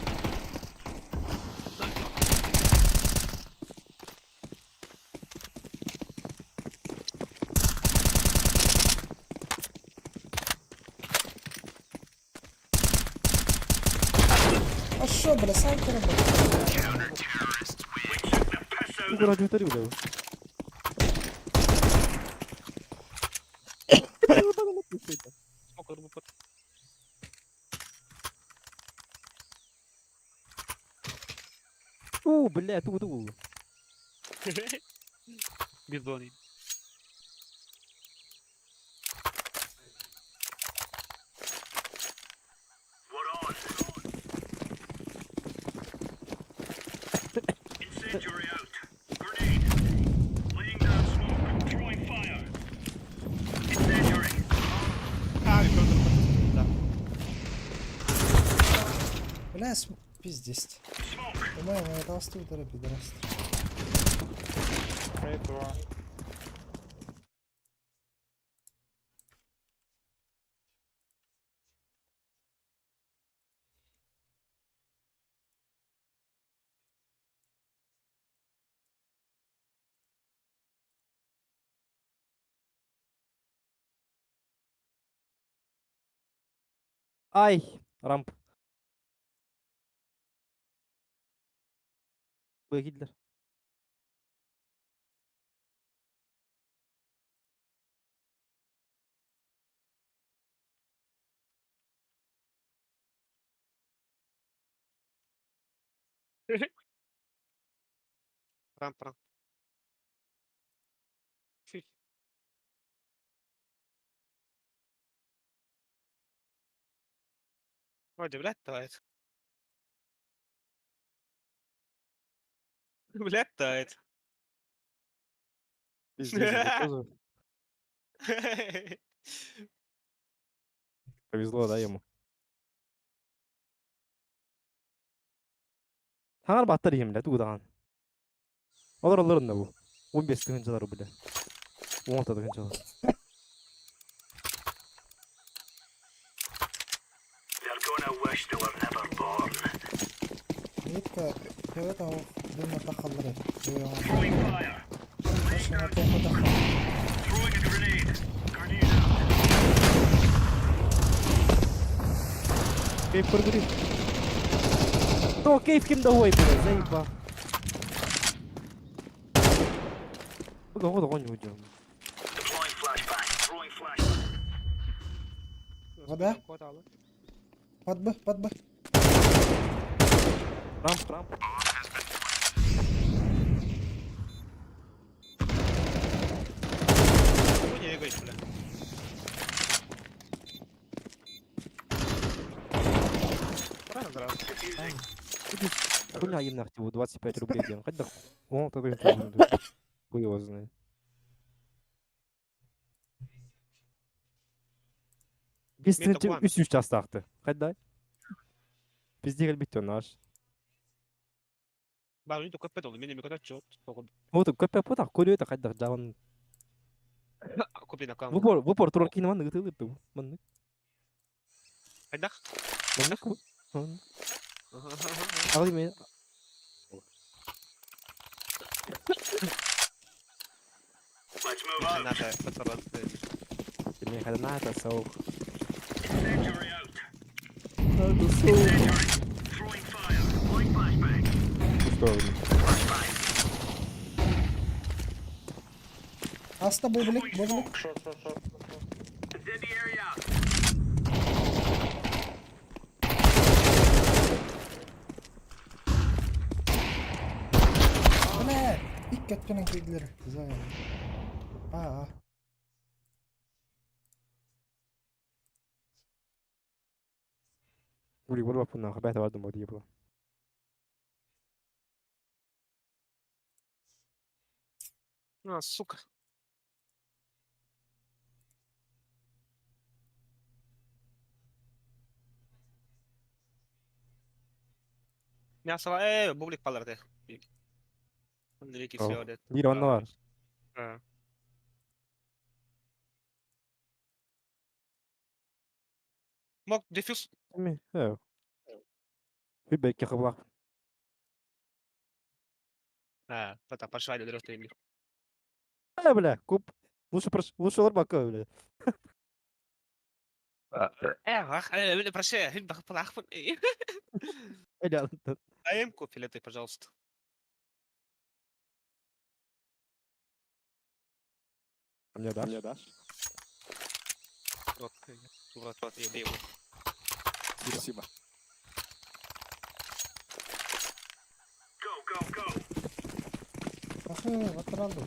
А що, бля, сам ти робиш? Ну, радіоторі, бля. Смог рыбу под... Бля, ту. Бездонный. Да. Бля, пиздец. По-моему, это астутера, пидорас. Ай, рамп. Б келдер. Прям. Фи. Вроде, блядь, тает. Блядь, тает. Пиздец, бля, тоже повезло, да, ему. Таңар баттар ем, бля, туғдаған. Олар да бұл. 15 тығыншылар, бля. 16 тығыншылар. They're gonna wish they were never born. Нитка, это думаю, тахалры. Throwing fire. اشنا تاخد دخل. Throwing a grenade. Grenade out. كيف فرقري؟ تو كيف كم ده هو يبقى زي با. بقى هو ده غني وجهه. Deploying flashbang. Throwing flashbang. Вода? Под Б. Рамп. Не бегай, бля. Правильно, сразу. Хуйня им нахуй 25 рублей делаем. Хоть да. О, тогда это хуй его знает. Biz Meta tinti One. üst jastaqdı. Qanday? Bizde elbette nаш. Bah, lui, только пэт, он меня микрота чё? Вот көпе пота көрөтө кайда жаган. Купи на камеру. Вупор турар кине ман гытылып бу. Ман. Айдах. Ман. Агы мен. Let's move out. Надо патрон. Мен кайда ната сау. Incendiary out. Ната сау. Incendiary. Throwing fire. Deploying flashbang. Что? Flashbang. Аста бублик. Incendiary out. Бля, ик кетпенен кийлер. Зая. А. Ули болба пунна хабата бардым боди бу. А, сука. Ja, så boblik faller det. Det ikke Ja. så det. Bir anna var. Ja. Mok diffus. Mi? Ja. Bir belki kabak. فتح parçayla dörtte emir. Ha bile. Kup. Lучше орбака bile. Wacht, een parçay. Hin bak vandaag van. Öyle anladın. Аемку филеты, пожалуйста. Мне дашь? Вот, вот, я его. Спасибо. Bakın batır aldı.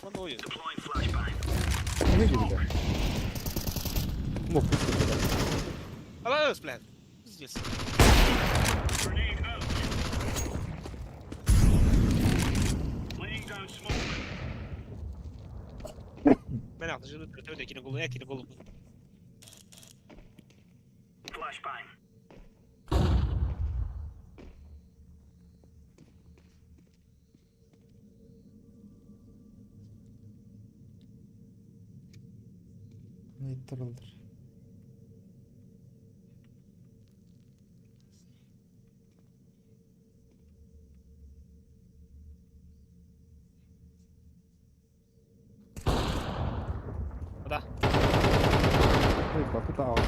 Он oyun. Ne gibi de? Mok. Алло, блядь. Здесь. Ben yaptım. Şimdi ötekini kolunu, ekini kolunu. Neyttirıldır. Да. Kapı da aldı.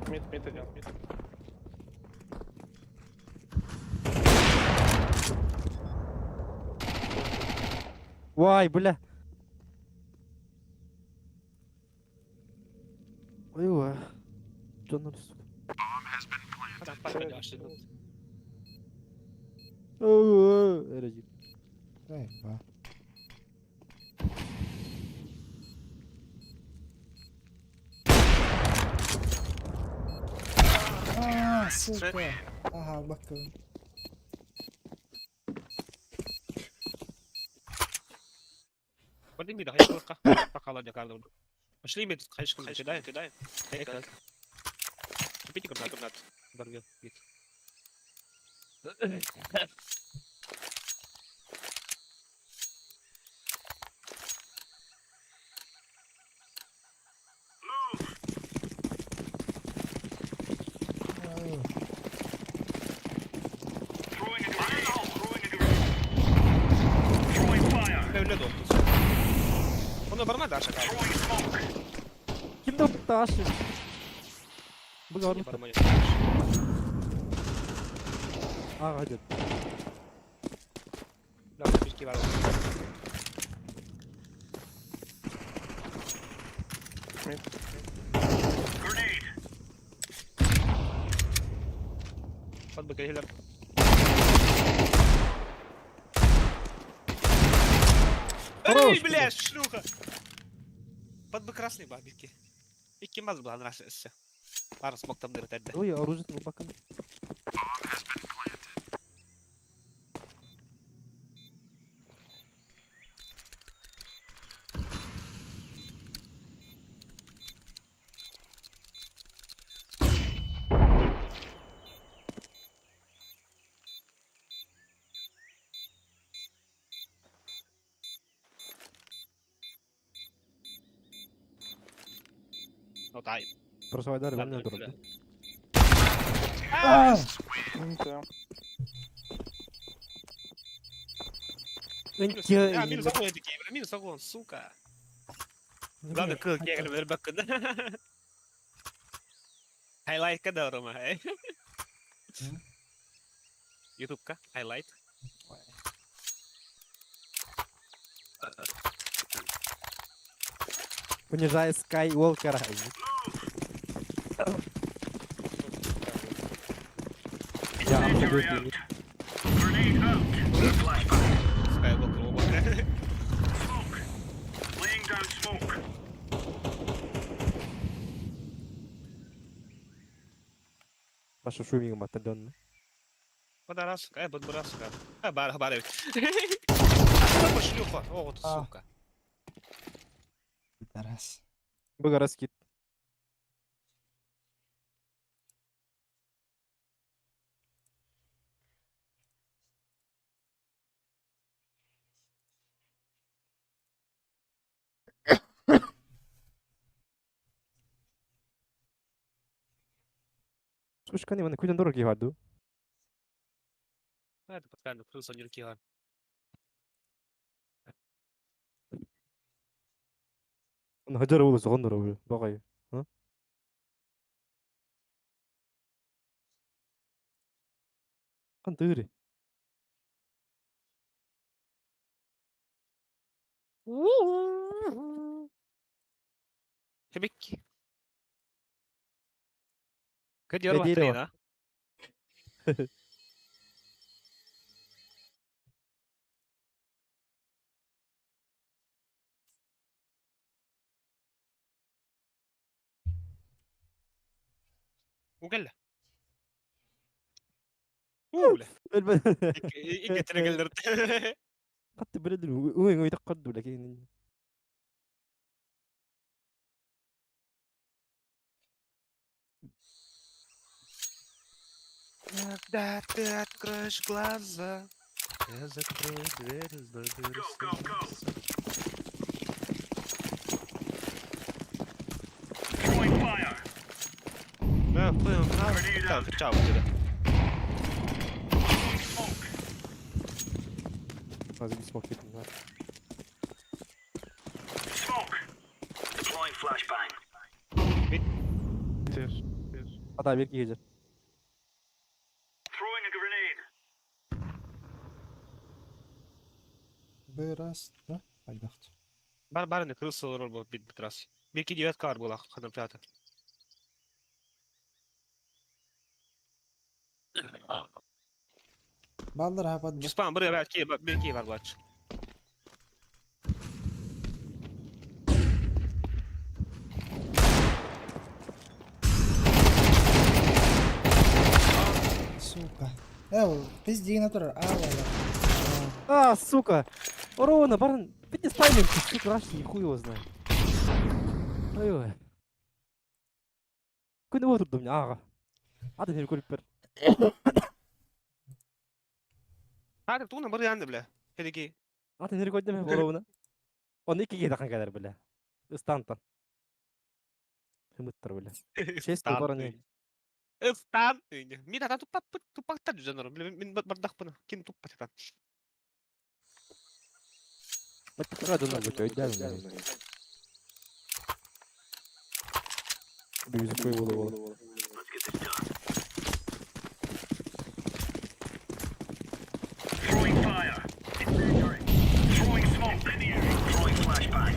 Мид идет, мид. Vay bile. Eyvah. Canları sık. Там пошли, пошли. Erecik. Eyvah. Suka. Aha bakın. Пойди мид, хай шурка. Пока ладно, Карло. Пошли мид, хай шурка. Кидай. Эй, как? Купите комнату. Барвил, мид. Ay. Öyle de oldu. Onu barma da aşağı kaldı. Kim de taşı? Bu gördüm. Barma yok. Aa hadi. Lan bir iki var. Под бы хилер. Хорош, Эй, блядь, шлюха! Под бы красный бабики. И кимаз была нравится. Пара смог там дырать, да. Ой, оружие тут bakın. Ну дай. Просвайдар ben Ладно, ne durumda? Aa! Минус огонь эти кейбры, минус огонь, сука. Главное, как я говорю, бакын. Хайлайт kada orang mah, YouTube kah? Highlight. Понижая Skywalker. Я абсолютно. Skywalker oba. Başka swimming matta dönme. Подарас, подбрас, бар. Пошли, о, вот А. сука. Taras. Bu garas git. Слушай, вони куди дорогі гаду. Это постоянно крыса не рукила. Оны хаджар болысы гондор ой. Багай. Ха? Хан тыгыри. Хебекки. Кадер Кадирова. батарея, وقال ولا إنك تنقلرت قد بلد وين يتقدوا لكن Когда ты откроешь глаза, я закрою дверь изнутри. Чао, тебе. لازم يسموك كده النار. Deploying flashbang. قطع بيركي هيجر. Throwing a grenade. Biraz da paydaht. Барбарны крысы рол бит битрас. Бирки 9 кар была ходом пята. Baldır ha bad. Спам бир бат ки бирки бар бач. Сука. Evo, pizdi na tur. Сука! Урона, баран! Видите, спайнер, сука, рашни, хуй его знает. Ой-ой. كنا هو ضد من عاد هي الكل بير هذا تونا بري عند بلا هذيك عاد هي الكل دمه برونا ونيكي كده كان قادر بالله استانطن متر بالله شيست براني استان مين هذا تبقى تجنر من بردخ بنا كين تبقى تتا ما تقعد ولا قدام بيزكوي والله Let's get this done. Throwing fire. Throwing smoke. Throwing flashbang.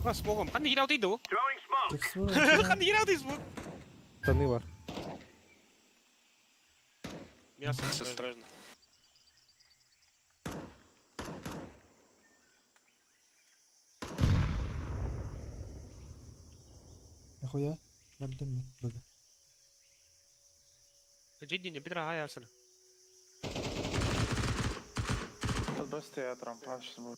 خلاص موهم خلني يراو تيدو Throwing smoke. خلني يراو تيدو تاني ور мясо страшно يا اخويا قدمني بقى. جدي بدرا هاي أصلا بس تياتر ما ينفعش تموت.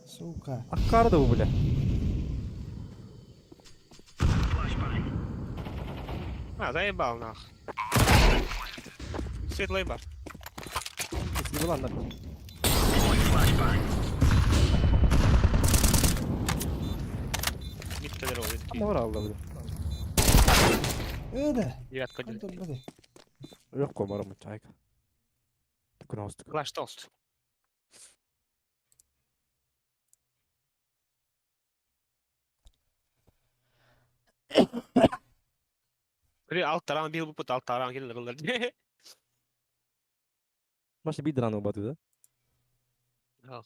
Сука. أكارده بالله زي باو ناخ سيت ليبر بس يقول عندك ميت كده رو ما ورا الله بده ايه ده؟ يات الحمد كده لله ده. يقوى مرة متعايك تكون عاوزتك كلاش توست ري altaran bir bu put altaran gel gel ماشي بيدران وباتو ده ها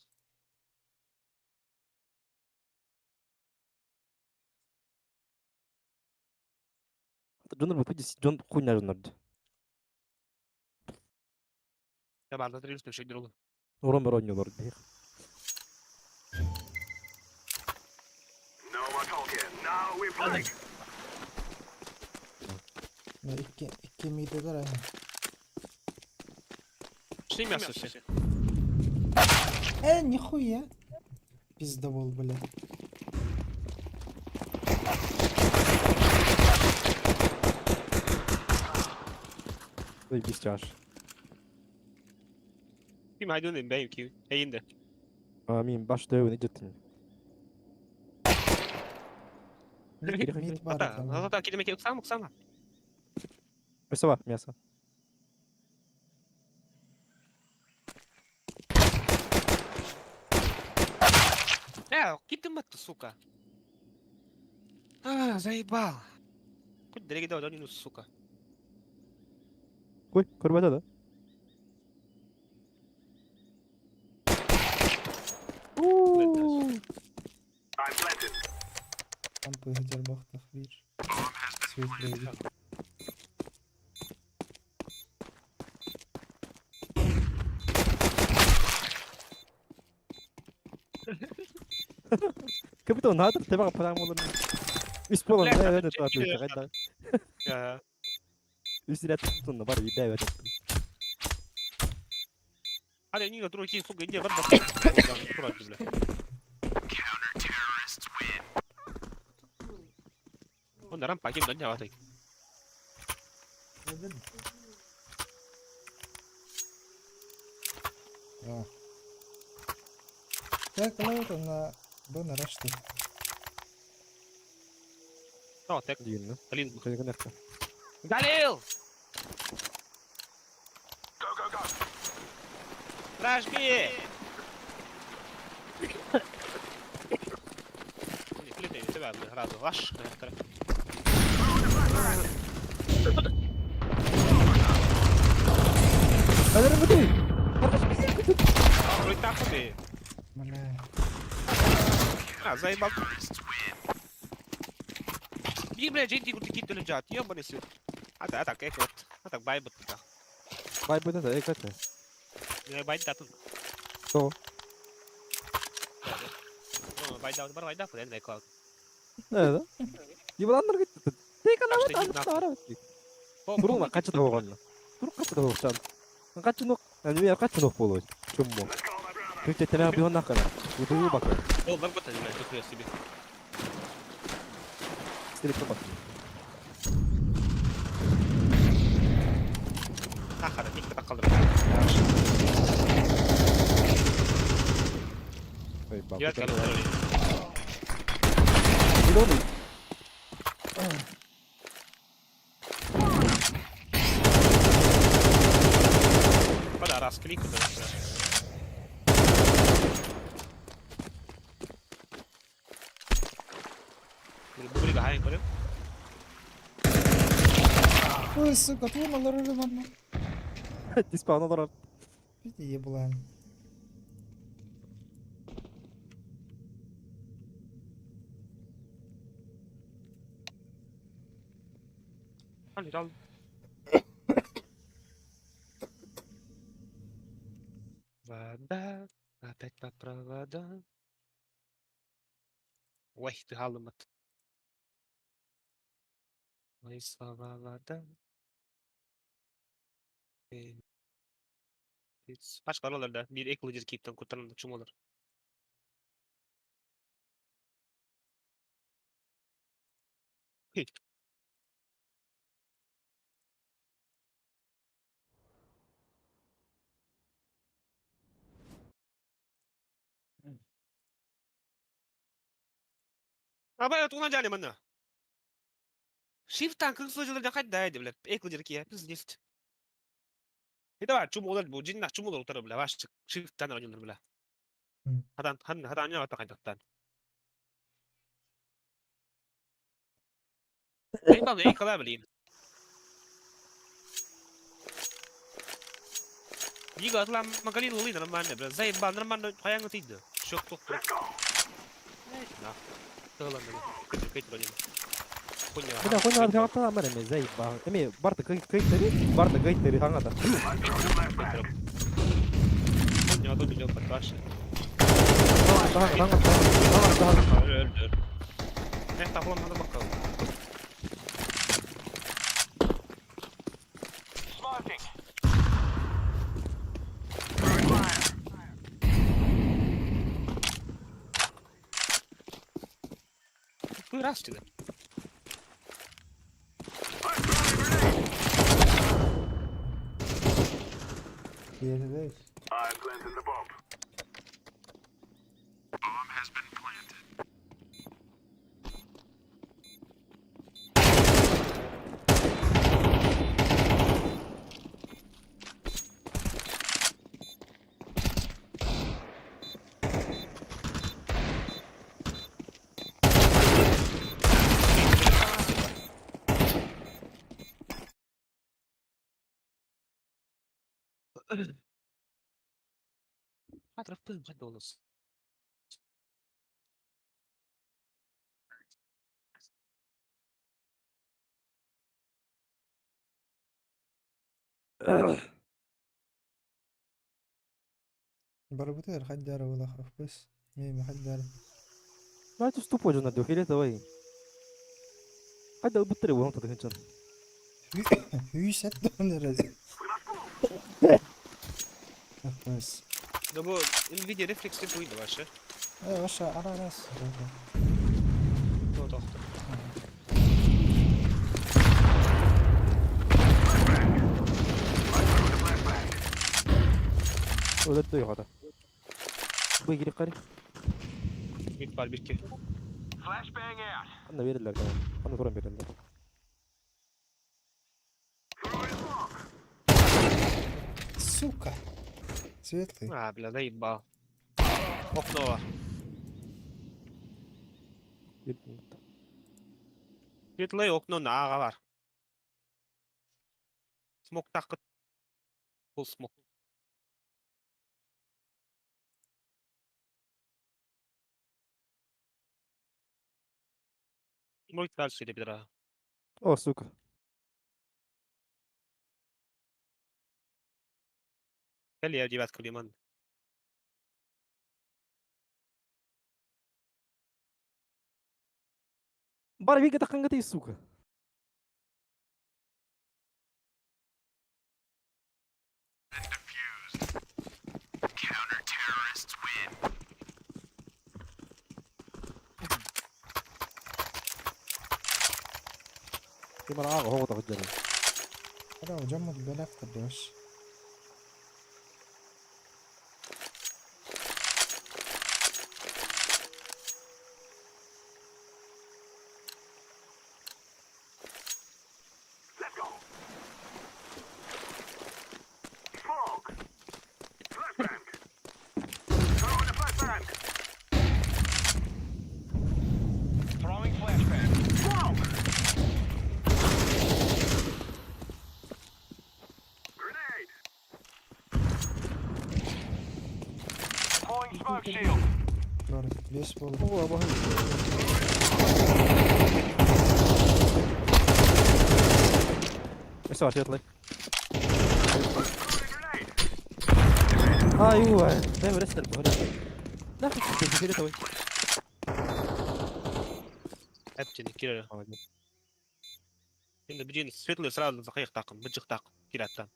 جون بتوجي جون خوينا جون نرد يا بعد تدريس مش يدرون ورا مرون يضرب بيه No more talking. Now we play. Ya iki mideler ha. شنو мясо все Нихуя. Пиздовол, блядь. заебись чаш في ما يدون باين كيو هي عنده Amin baş dövüne jettin. Mid var Ата, ekan. ата келеме келіп сама. Öse var miyasa? Киттім бітті, сука. Заебал. Хоть дреги дау дау сука. Koy kurbada da. Там пыгдер бах тахвир. Светлый. Kapıda nadir tebak falan olur. Üst bolan لا, ne لا, öyle لا, tatlı لا, kadar. Ya. Üstüne tuttun da var bir de evet. Hadi niye dur ki сука иди бат бат. Бля. Onların paket dönüyor artık. А. Так, лаута на Б нарашты. Tamam tek. Değil mi? Kalin. Şöyle kadar. Galil! Рожги! Клетай тебя, разу ваш. Alırım mı değil? Ой, так ты. Бля. Заебал. И, блядь, gente какие-то лежат, ёбаный свет. А так, как вот. А так, байбот. Bay bu da ekate. Я байт датун. Doğru. Байда, бар байда, блядь, дай клауд. Evet. Yılanlar gitti. Tek Kaçtı, alamet gitti, alamet alamet. Durma kaçı da hoğanla. Dur kaçı da hoğan. Kaçı nok. Yani bir kaçı nok bolu. Çummo. Türkçe tene bir ondan kadar. Buduğu bakın. О, бар гота, блядь, нихуя себе. Stilipte bakın. Ахара, никто так калдыр. Ay bak. Я калдыр. Bir onu. Вода, раз, клик, да, да. Бублига хайын көрем. Ой, сука, твой уже мадна. Dispawn olarak. Иди еблан. Hadi al. Вода, опять по проводам. Ой, ты галымат. Мои слова вода. Başka oralarda bir ekoloji kipten kurtaran da çumalar. Hiç. Abi evet ona canım anne. Shift'ten 40 sözcülerden kaç daha edip ekoloji ki biz lift. Bir de var çumalar bu cinler çumalar utarı bile var shift'ten oynuyorlar bile. Hadan ne var takaydıktan. Benim babam en kadar bileyim. Diga atlam magalin luli naman na bro. Zay ba naman kaya ng tid. Shock to. Na. Talan na. Kait ba niya? Kunya. Bir de konya var falan tamam mı? Zey bak. Emi barda kayıtları. Barda kayıtları hangada. Kunya to biliyor patlaş. Daha. Öldür. Ne tapılan hadi bakalım. Вырасти. Diğeri değil. هضرب فيهم حد ونص. بربطير حد داره ولا خف بس مين حد داره. ما تستوبوا جنا دو كيلي توي قد بطري وهم تدخن شر Hur sätter hon det? بس ده بو انفيديا ريفلكس تبو يده باشا. ايه وش على ناس تو تحت. ولا تدوي هذا بيجري قري يتبال بيركي. أنا بير الله كمان أنا ترى بير الله سوكا سويتلي بلا ده يتبال. اوكنوا. يطلع اوكنوا نعاغار. سموك تاكت. فول سموك. ما يتبال سيدي بدرا. أوه سوكا خلي يجيبات كل يوم. باري بيجي تكن قتي سوكا كمان عاقه هو تفجر هذا وجمد البلاف قدوش دارك بيسبول هو أبو هند إيش سوى يطلع أيوة دايما رسل لا تكتب كده توي ابتني كده. إنه بيجيني سويتلي إسرائيل دقيق طاقم بتجيك طاقم كده التام.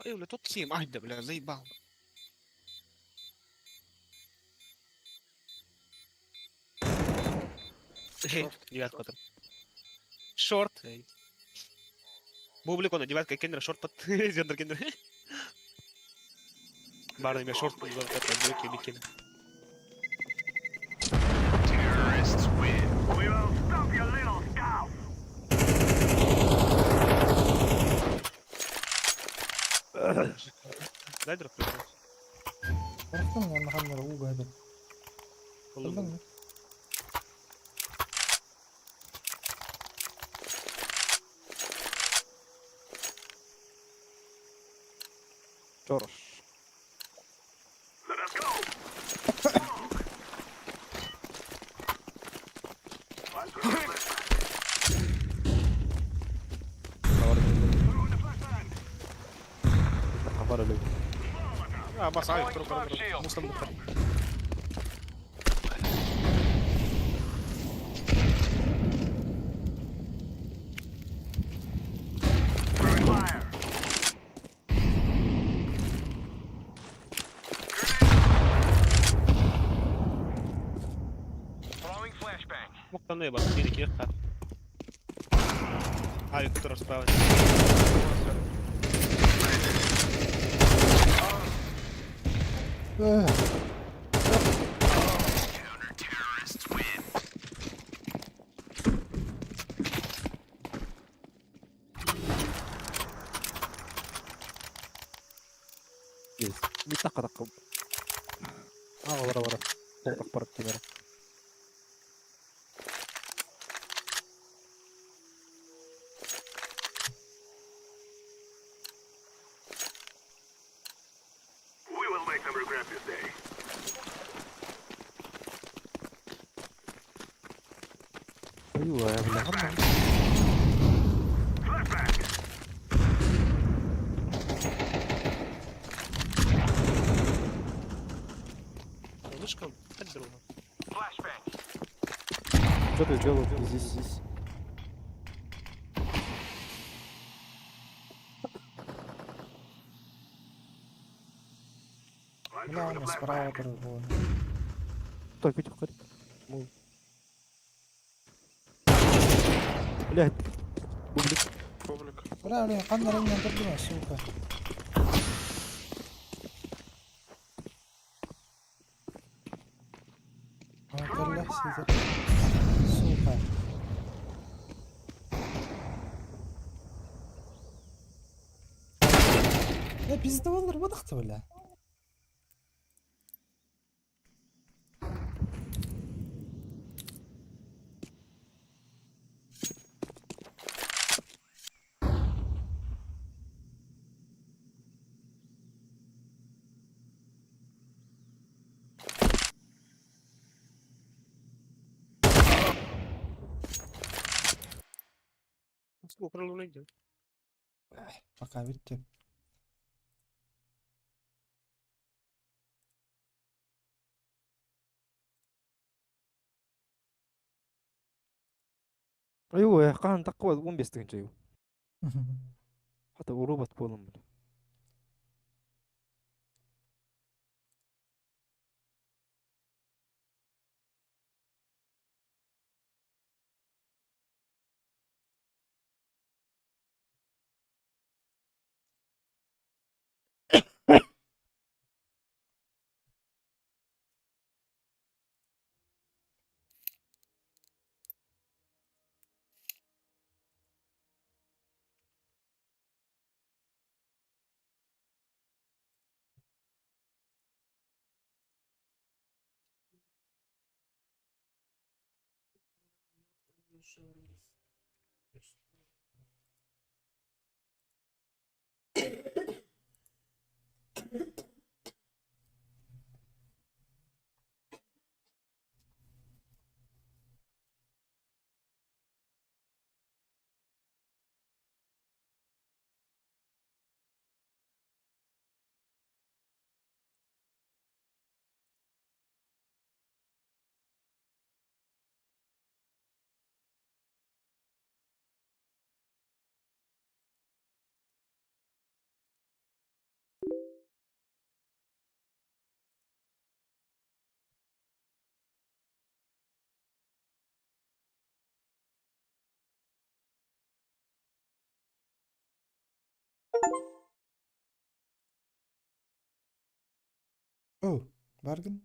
أيوة لا توكسي ما عندنا بلا زي بعض. جيبات قدر. شورت. مو بلي كنا جيبات كندر شورت بط جندر كندر. بعد ما شورت جيبات قدر بلي كده. لا يدرك عرفتني أنا محمد رؤوبة هذا والله. كلمني شرش حفر له ما صحيح ترى مسلم دخل. مقتنع بس دينك يخاف. А, который справа. Öh. Yes. Bir dakika. Vara. Korkak parat kamera. Aywa ya bilang kan. Мышкам. Отдру. Что ты сделал здесь? Бля, он справа другого. Так, видишь, хоть. Блядь. Бублик. Публик. Бля, блин, қандай реңнен тұрды ма, сука. Атырлы, сидір. Сука. Пизді болдыр бұдықты, бля. Сколько найдет? Пока bitti. Aywa ya kan taqwa 15 جايو. حتى أوروبا تبولم. Oh, bargain.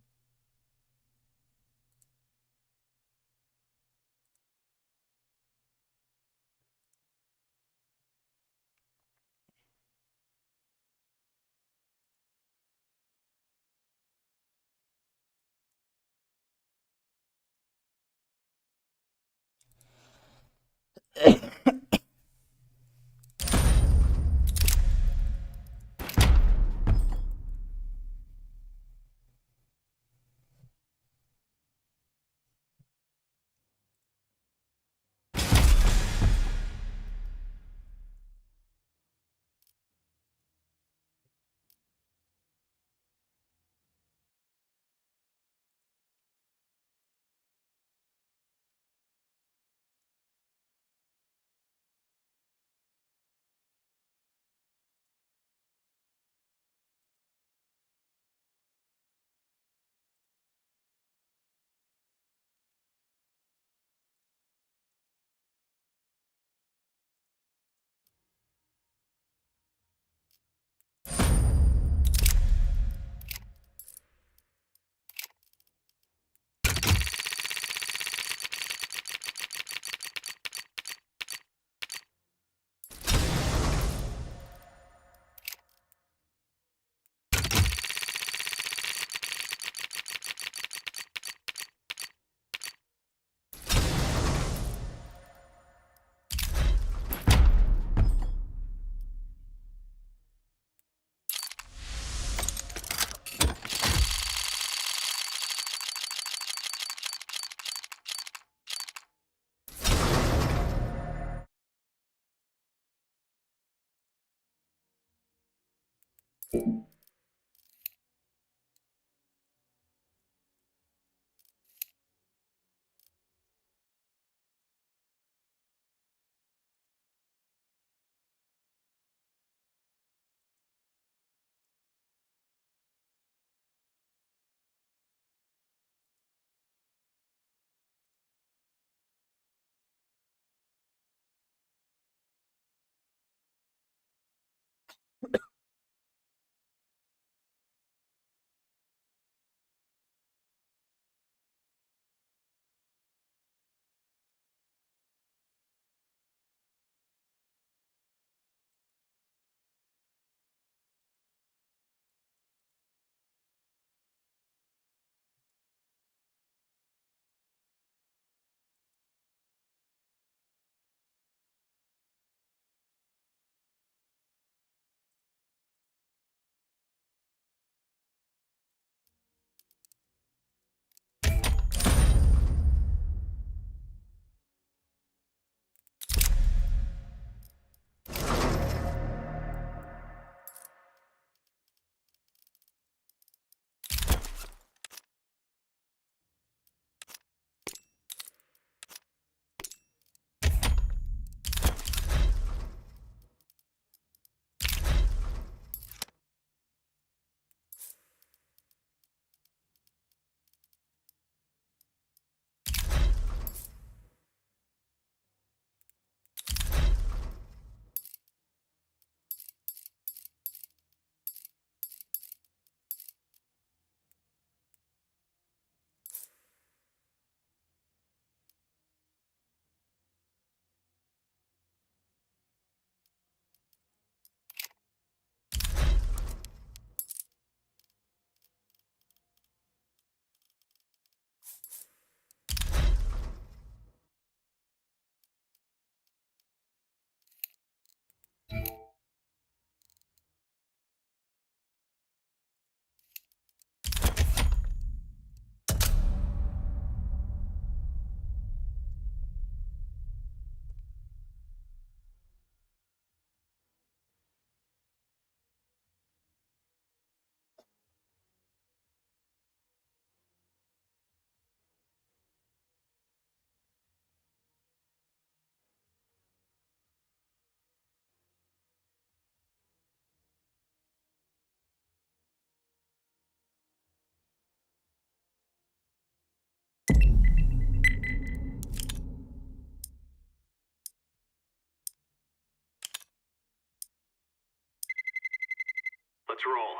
Let's roll.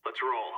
Let's roll.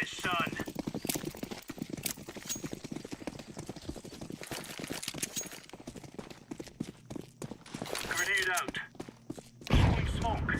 it, son. Grenade out. Throwing smoke.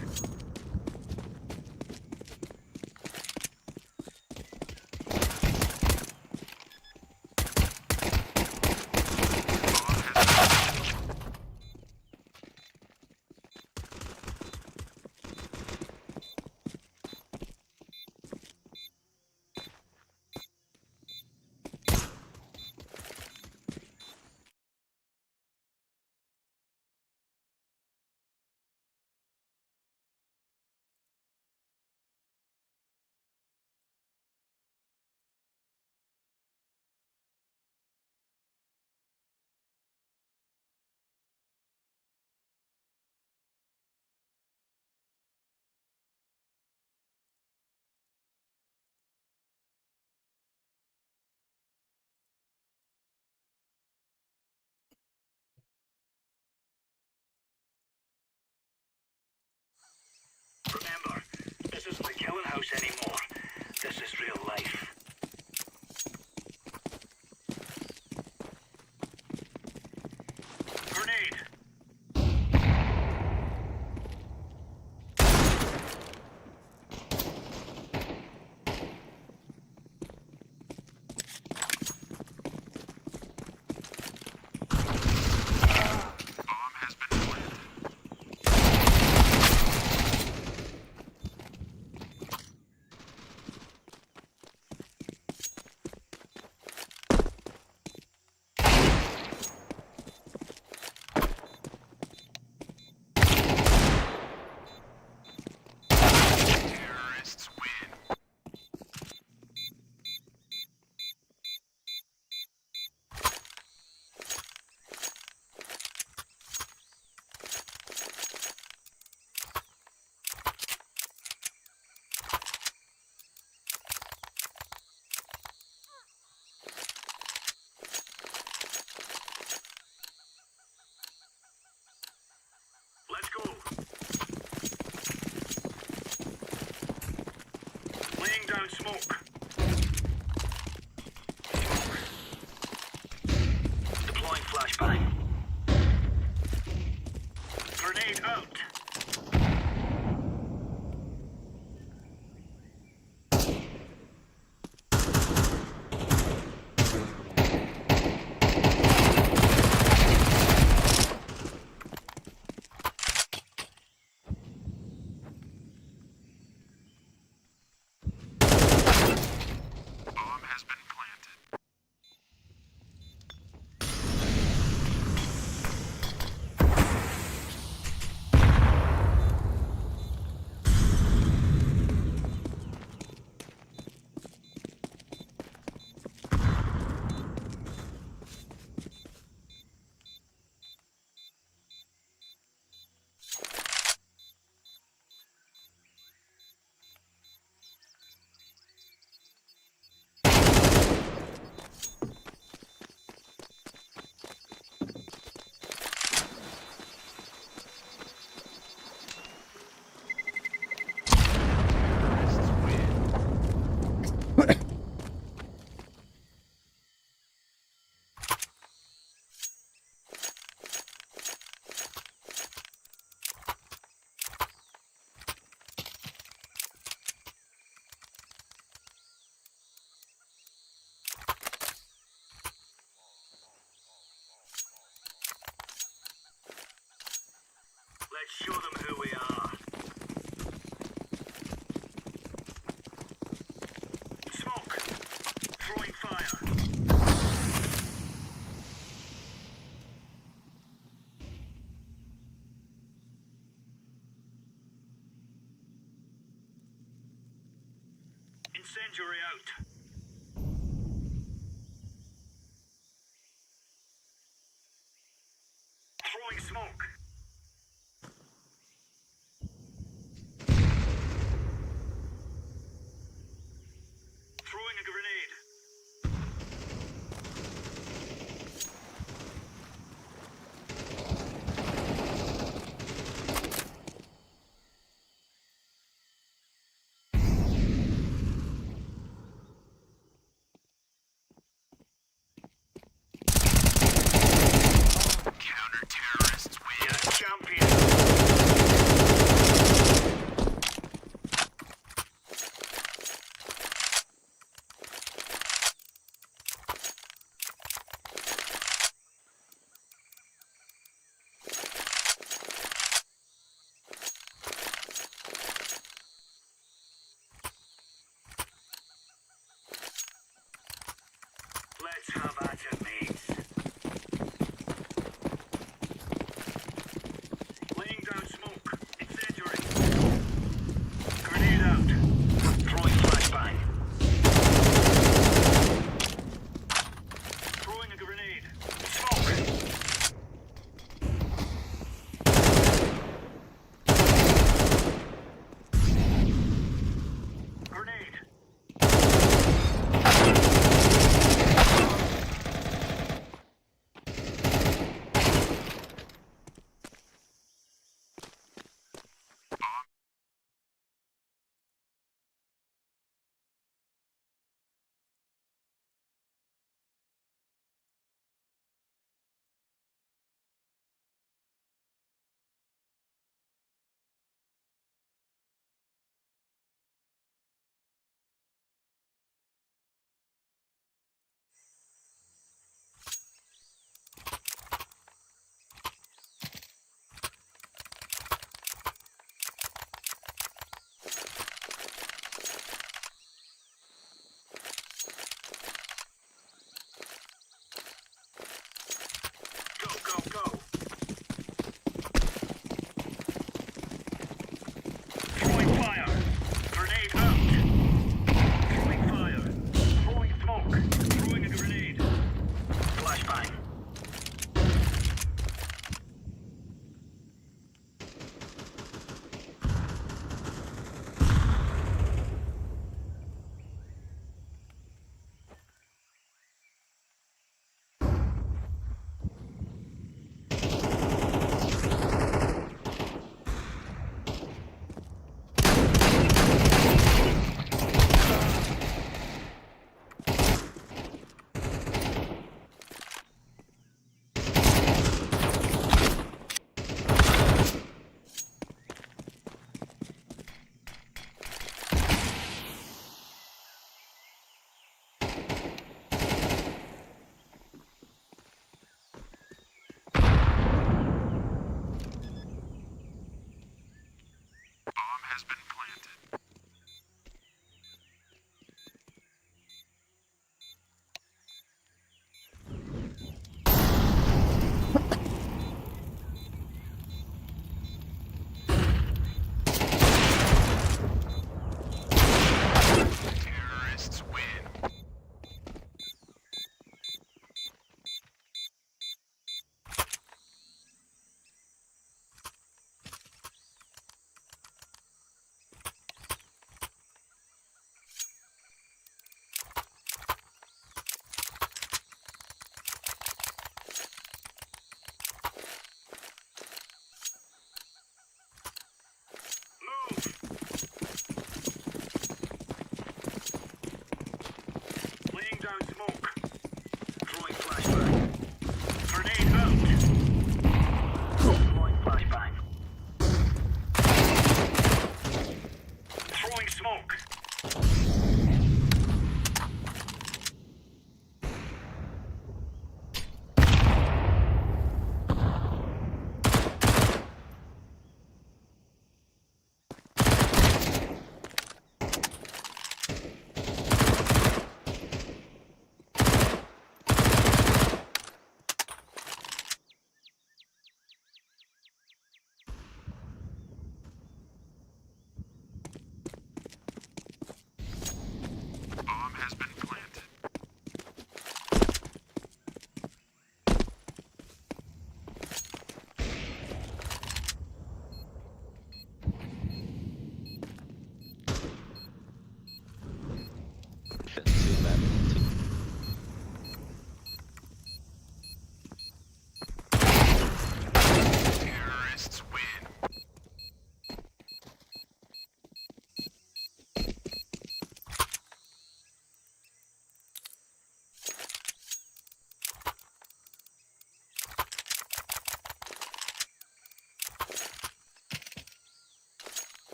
Remember, this isn't the killing house anymore. This is real life. Grenade. Terrorists win. Let's go. Laying down smoke. Deploying flashbang. Grenade out. Bomb has been planted. Let's show them who we are. Smoke. Throwing fire. Incendiary out. Throwing smoke.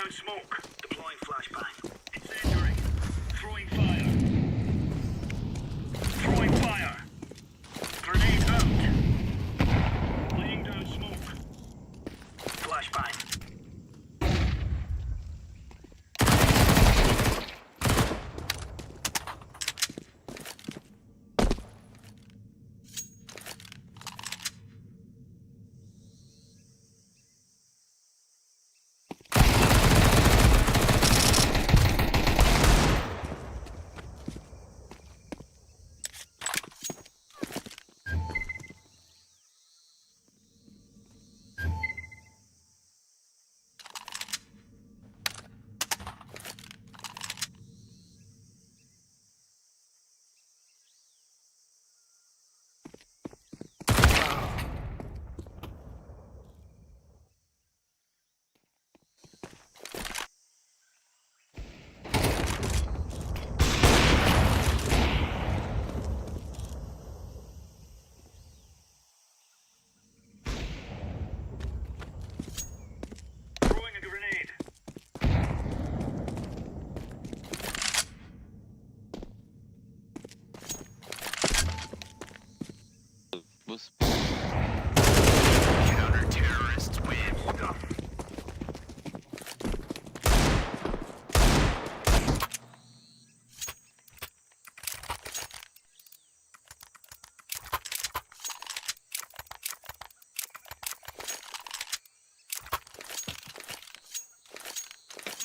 down smoke. Deploying flashbang. Incendiary. Throwing fire. Throwing fire. Grenade out. Laying down smoke. Flashbang. Throwing a grenade. بص Counter terrorists win.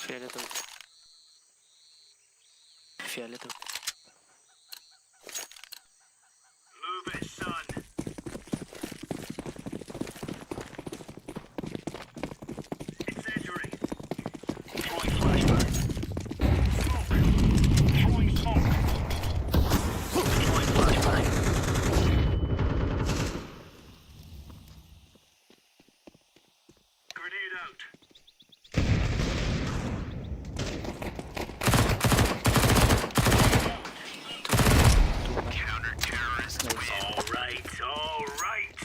فيолетовый. Фиолетовый. Move it, son. Incendiary. Throwing flashbang. Smoke. Throwing smoke. Throwing flashbang. Grenade out. Counter terrorists win. All right, all right.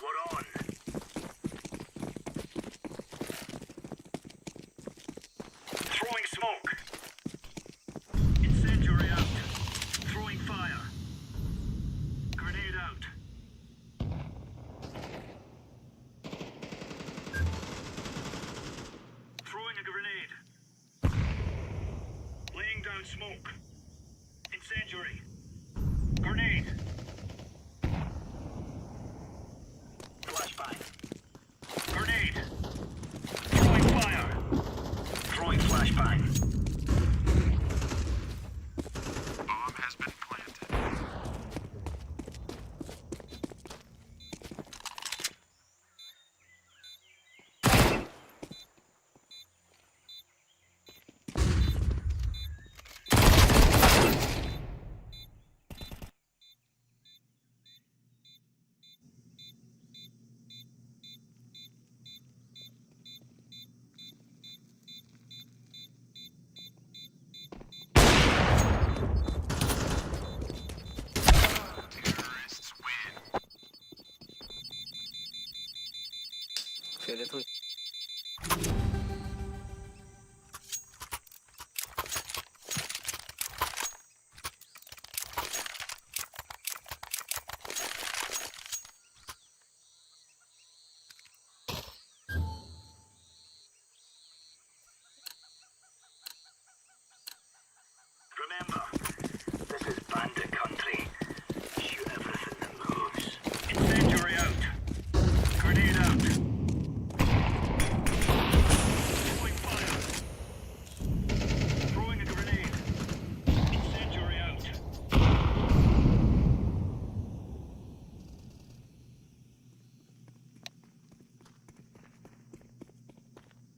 What on? Throwing smoke. Incendiary out. Throwing fire. Grenade out. Throwing a grenade. Laying down smoke. Incendiary. Grenade. Flashbang. Grenade. Throwing fire. Throwing flashbang. Bomb has been planted. Terrorists win. Фиолетовый. Remember, this is bandit country. Shoot everything that moves. Incendiary out. Grenade out. Throwing fire. Throwing a grenade. Incendiary out.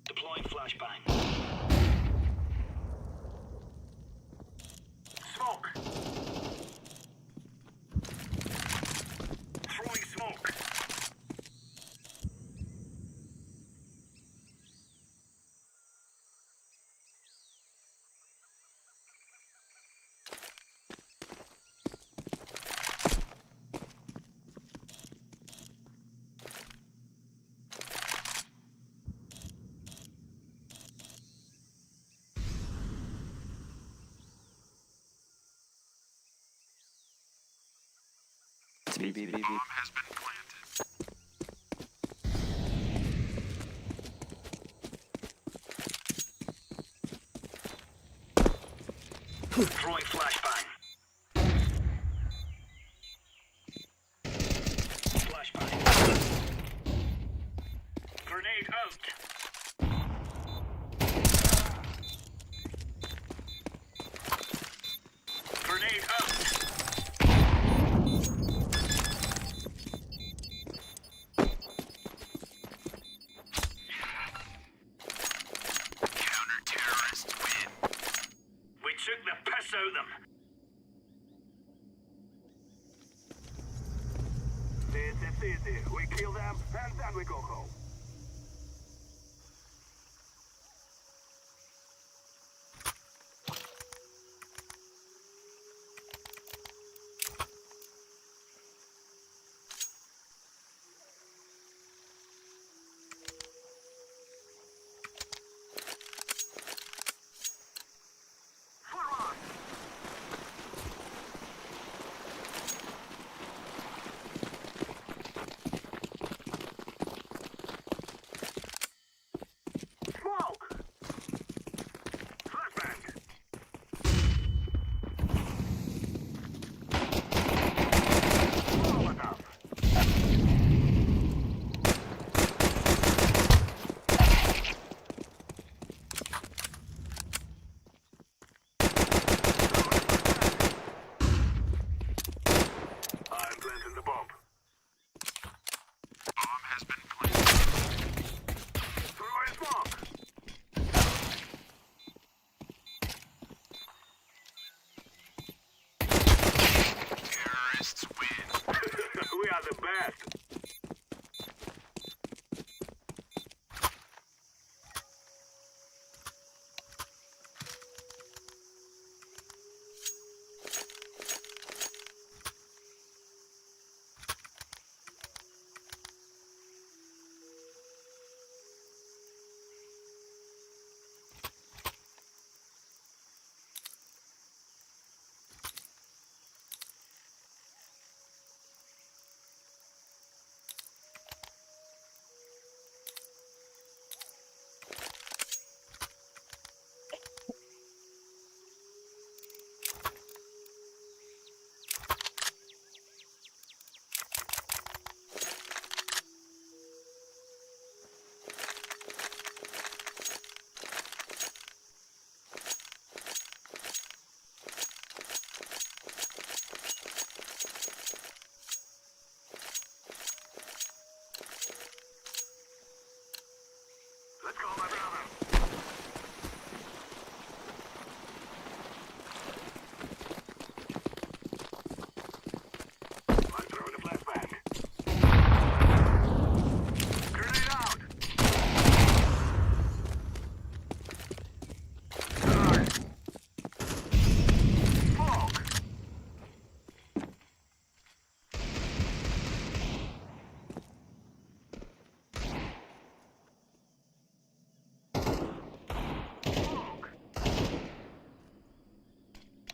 Deploying flashbang. Smoke. B, B, B, B. Throwing flashbang. Flashbang. Grenade out. Grenade out. Counter-terrorists win. We took the piss out of them. It's easy. We kill them and then we go home. Forward! Smoke! Flashbang! Molotov! I'm planting the bomb. Bomb has been planted. Throwing smoke. Terrorists win. We are the best. Let's go, my brother. I'm throwing a flashbang. Grenade out. Guard. Smoke. Smoke.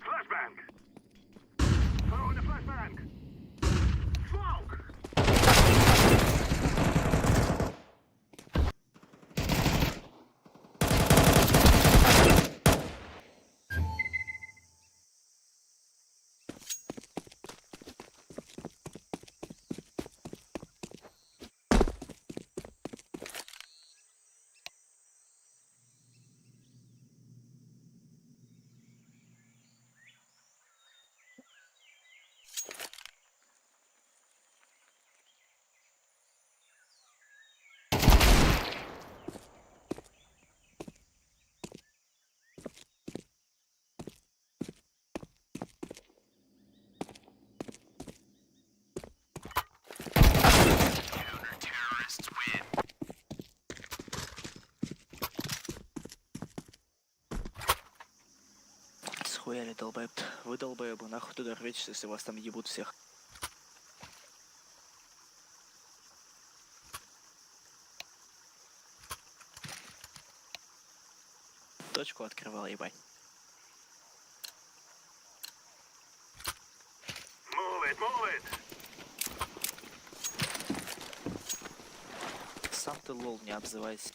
Flashbang. Throwing a flashbang. Smoke. Counter-terrorists win. Схуяли, долбоеб. Вы долбоебы, нахуй туда рветесь, если вас там ебут всех. Точку открывал, ебать. Move it, move it. сам ты лол, не обзывайся.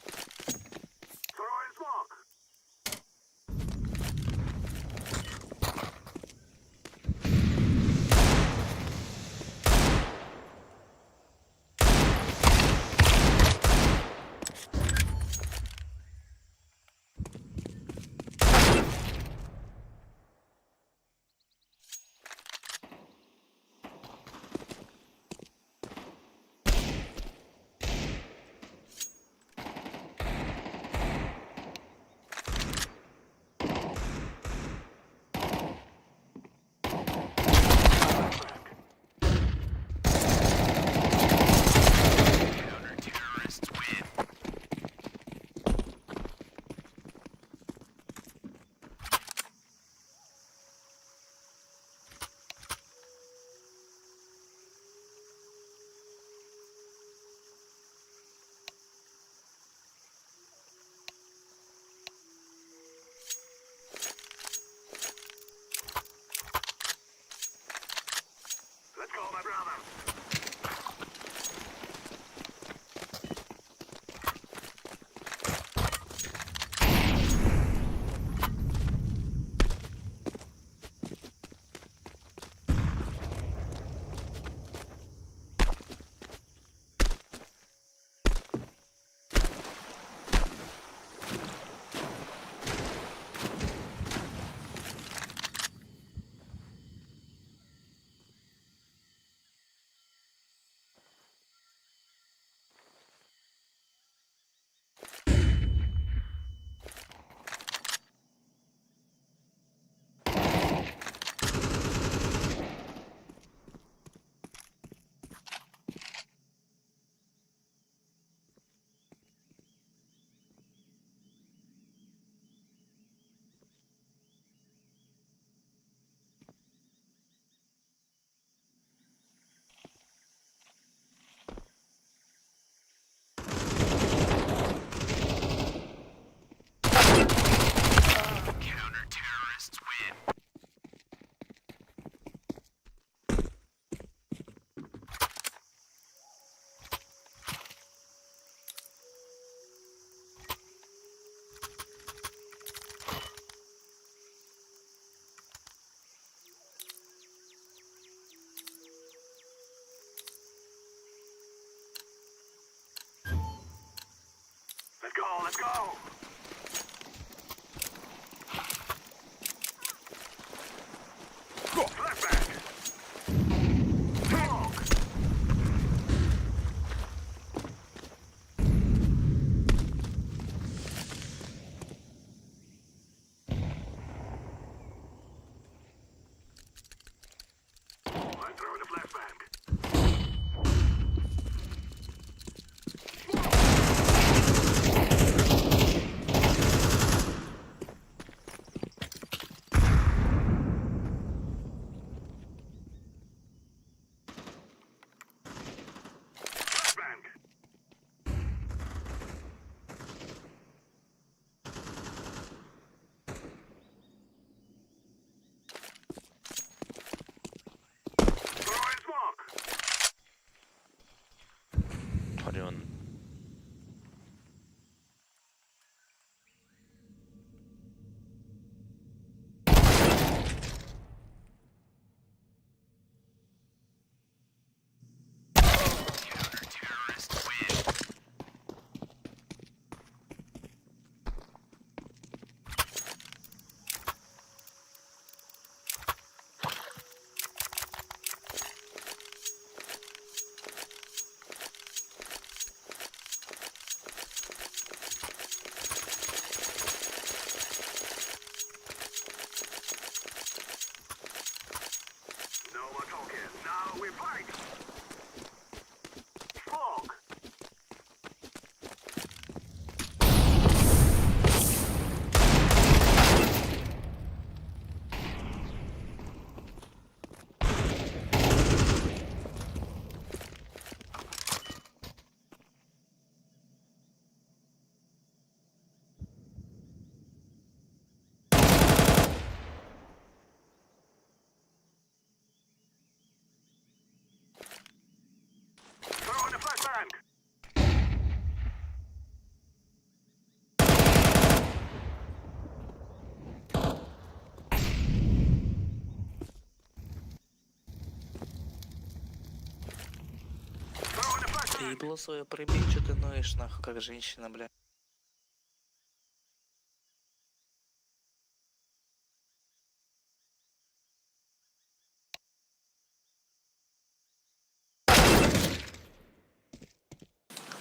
Ты ебло свое прибей, что ты ноешь, нахуй, как женщина, бля.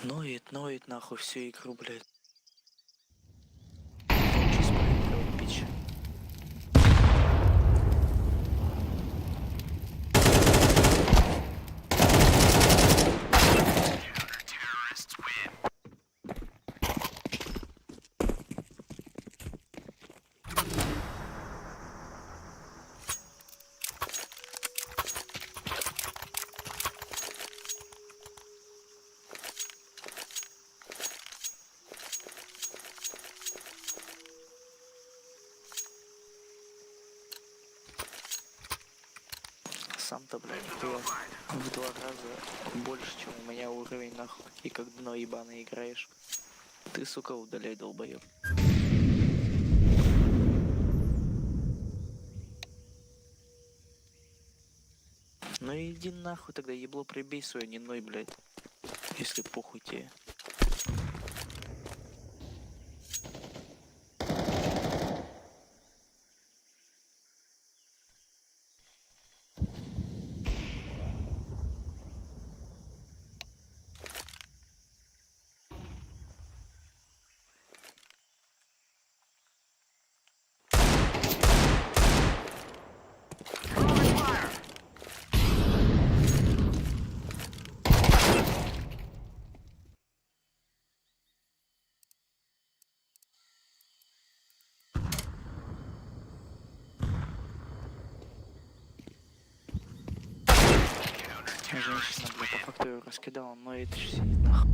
Ноет, нахуй, всю игру, блядь. Сейчас проигрывать пич. Сам-то, блядь, ты в 2 раза больше, чем у меня уровень, нахуй. И как дно ебаное играешь. Ты, сука, удаляй, долбоёб. Ну иди нахуй тогда, ебло прибей свое, не ной, блядь. Если похуй тебе. Женщина, бля, по факту ее раскидала, но это же сидит нахуй.